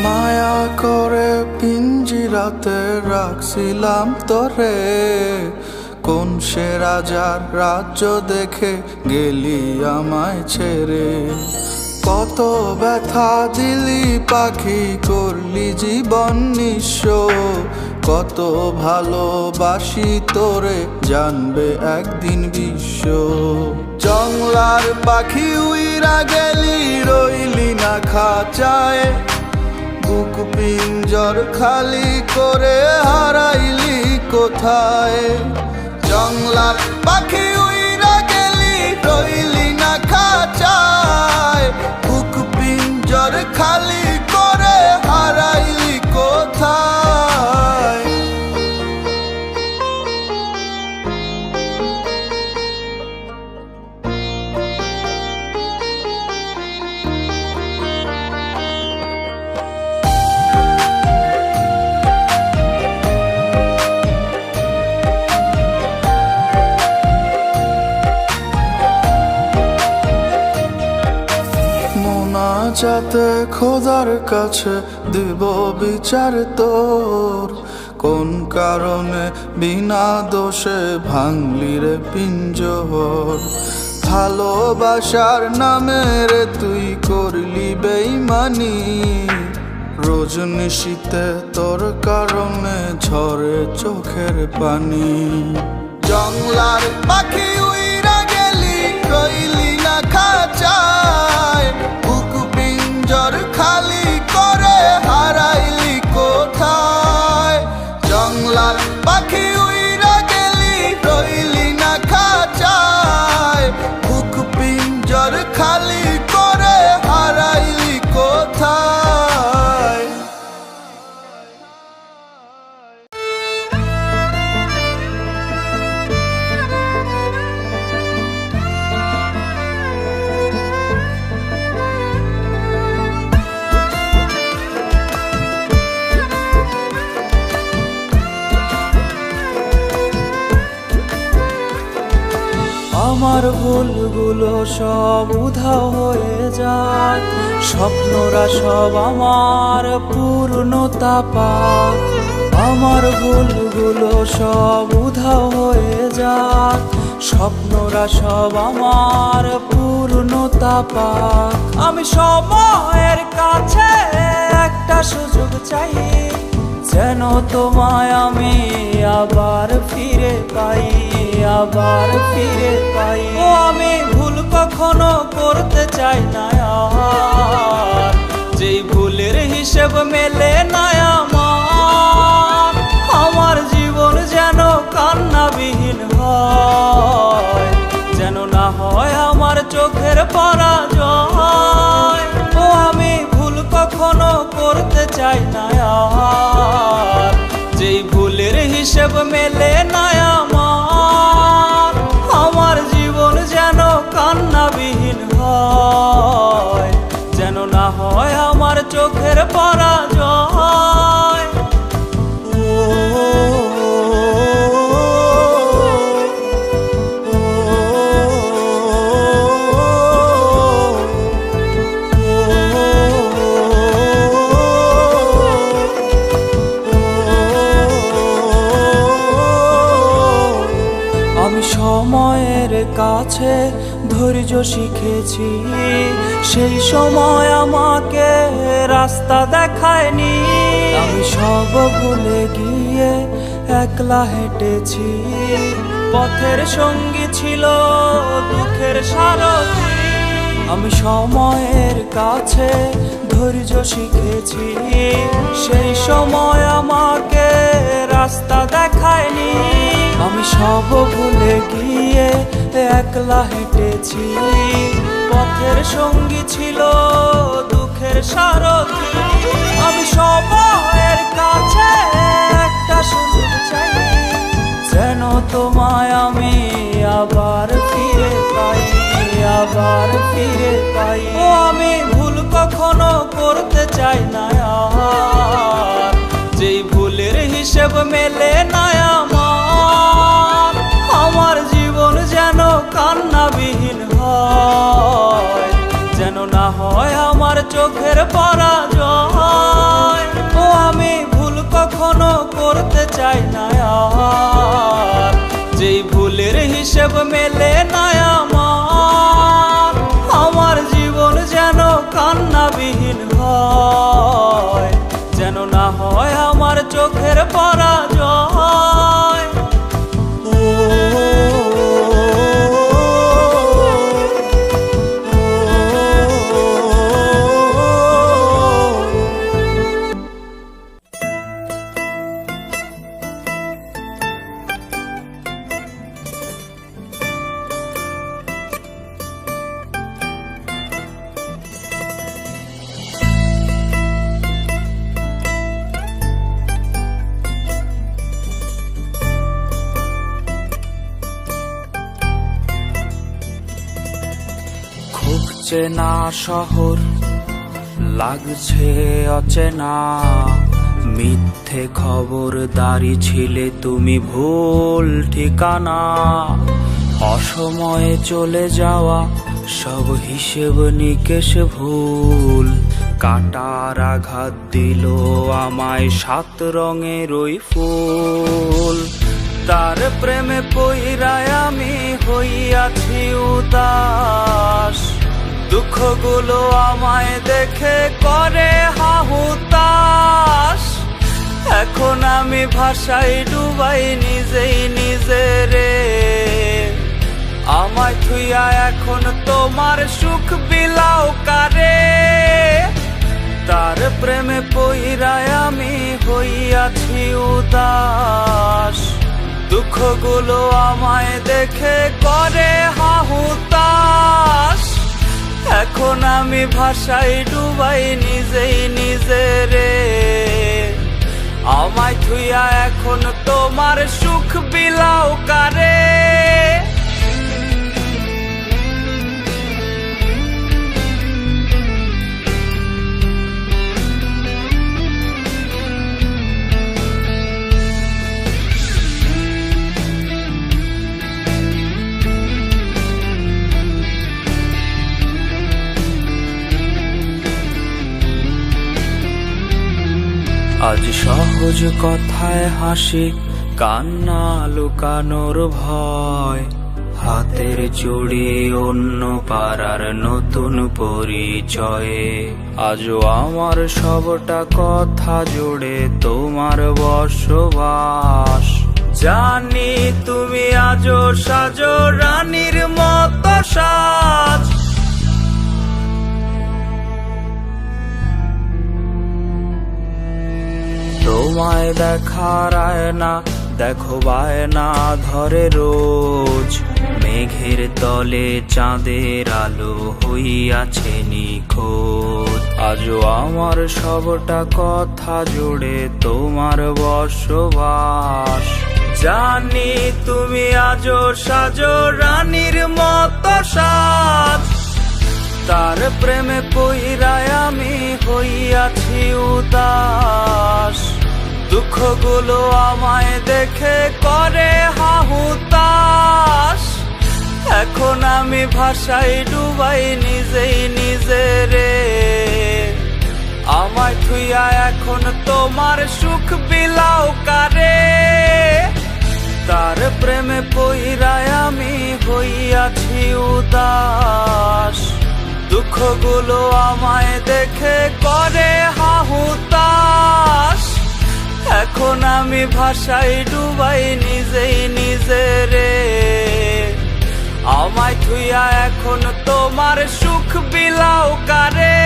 মায়া করে পিঞ্জিরাতে রাখছিলাম তোরে, কোন সে রাজার রাজ্য দেখে গেলি আমায় ছেড়ে। কত ব্যথা দিলি পাখি, করলি জীবন নিঃস্ব, কত ভালোবাসি তোরে জানবে একদিন বিশ্ব। জংলার পাখি উইরা গেলি, রইলি না খাঁচায়, বুক পিঞ্জর খালি করে হারাইলি কোথায়। জংলার পাখি উইরা গেলি, রইলি না খাঁচায়, বুক পিঞ্জর খালি করে হারাইলি কোথায়। যাতে খোদার কাছে দেব বিচার তোর, কোন কারণে বিনা দোষে ভাঙলি রে পিঞ্জর। ভালোবাসার নামে রে তুই করলি বেইমানি, রোজ নিশীতে তোর কারণে ঝরে চোখের পানি। জংলার পাখি উইরা গেলি, রইলি না খাঁচায়, বুক পিঞ্জর খালি করে হারাইলি কোথায়। জংলার পাখি উইরা গেলি, রইলি না খাঁচায়, বুক পিঞ্জর খালি করে হারাইলি কোথায়। আমার ভুলগুলো সব উধাও হয়ে যায়, স্বপ্নরা সব আমার পূর্ণতা পাক। আমার ভুলগুলো সব উধাও হয়ে যায়, স্বপ্নরা সব আমার পূর্ণতা পাক। আমি সময়ের কাছে একটা সুযোগ চাই, যেন তোমায় আমি আবার ফিরে পাই, আবার ফিরে পাই। ও আমি ভুল কখনো করতে চাই না আর, যেই ভুলের হিসেব মেলে না আমার। আমার জীবন যেন কান্নাবিহীন হয়, যেন না হয় আমার চোখের পরাজয়। ও আমি ভুল কখনো করতে চাই না আর, যেই ভুলের হিসেব মেলে না আমার। আমার জীবন যেন কান্নাবিহীন হয়, যেন না হয় আমার চোখের পরাজয়। কাছে ধৈর্য শিখেছি, সেই সময় আমাকে রাস্তা দেখায়নি। আমি সব ভুলে গিয়ে একলা হেঁটেছি, পথের সঙ্গী ছিল দুঃখের সারথি। আমি সময়ের কাছে ধৈর্য শিখেছি, সেই সময় আমাকে রাস্তা দেখায়নি। আমি সব ভুলে গিয়ে একলা হেঁটেছি, পথের সঙ্গী ছিল দুঃখের সারথি। আমি সময়ের কাছে একটা সুযোগ চাই, যেন তোমায় আমি আবার ফিরে পাই, আবার ফিরে পাই। ও আমি ভুল কখনো করতে চাই না আর, যেই ভুলের হিসেব মেলে না আমার। আমার জীবন যেন কান্নাবিহীন হয়, যেন না হয় আমার চোখের পরাজয়। ও আমি ভুল কখনো করতে চাই না আর, যেই ভুলের হিসেব মেলে না আমার। আমার জীবন যেন কান্নাবিহীন হয়, যেন না হয় আমার চোখের পরাজয়। চেনা শহর লাগছে অচেনা, মিথ্যে খবর দাঁড়ি ছিলে তুমি ভুল ঠিকানা। অসময়ে চলে যাওয়া সব হিসেব নিকেশ ভুল, কাটার আঘাত দিল আমায় সাত রঙের ওই ফুল। তার প্রেমে পইরায় আমি হইয়াছি উদাস, দুঃখগুলো আমায় দেখে করে হাহুতাস। এখন আমি ভাষায় ডুবাই নিজেই নিজেরে, আমায় থুইয়া এখন তোমার সুখ বিলাও কারে। তার প্রেমে পইরায় আমি হইয়াছি উদাস, দুঃখগুলো আমায় দেখে করে হাহুতাস। এখন আমি ভাষায় ডুবাই নিজেই নিজেরে, আমায় থুইয়া এখন তোমার সুখ বিলাও কারে। আজ সহজ কথায় হাসি, কান্না লুকানোর ভয়, হাতের জড়ি অন্য পাড়ার নতুন পরিচয়ে। আজও আমার সবটা কথা জুড়ে তোমার বসবাস। জানি তুমি আজও সাজো রানীর মতো সাজ, তোমায় দেখার আয়না দেখো বায়না ধরে রোজ। মেঘের তলে চাঁদের আলো হইয়াছে নিখোঁজ। আজও আমার সবটা কথা জুড়ে তোমার বসবাস। জানি তুমি আজও সাজো রানীর মতো সাজ, তার প্রেমে পইরায় আমি হইয়াছি উদাস। দুঃখগুলো আমায় দেখে করে হাহুতাস। এখন আমি ভাষায় ডুবাই নিজেই নিজেরে, আমায় থুইয়া এখন তোমার সুখ বিলাও কারে। তার প্রেমে পইরায় আমি হইয়াছি উদাস, দুঃখগুলো আমায় দেখে করে হাহুতাস। এখন আমি ভাষায় ডুবাই নিজেই নিজেরে, আমায় থুইয়া এখন তোমার সুখ বিলাও কারে।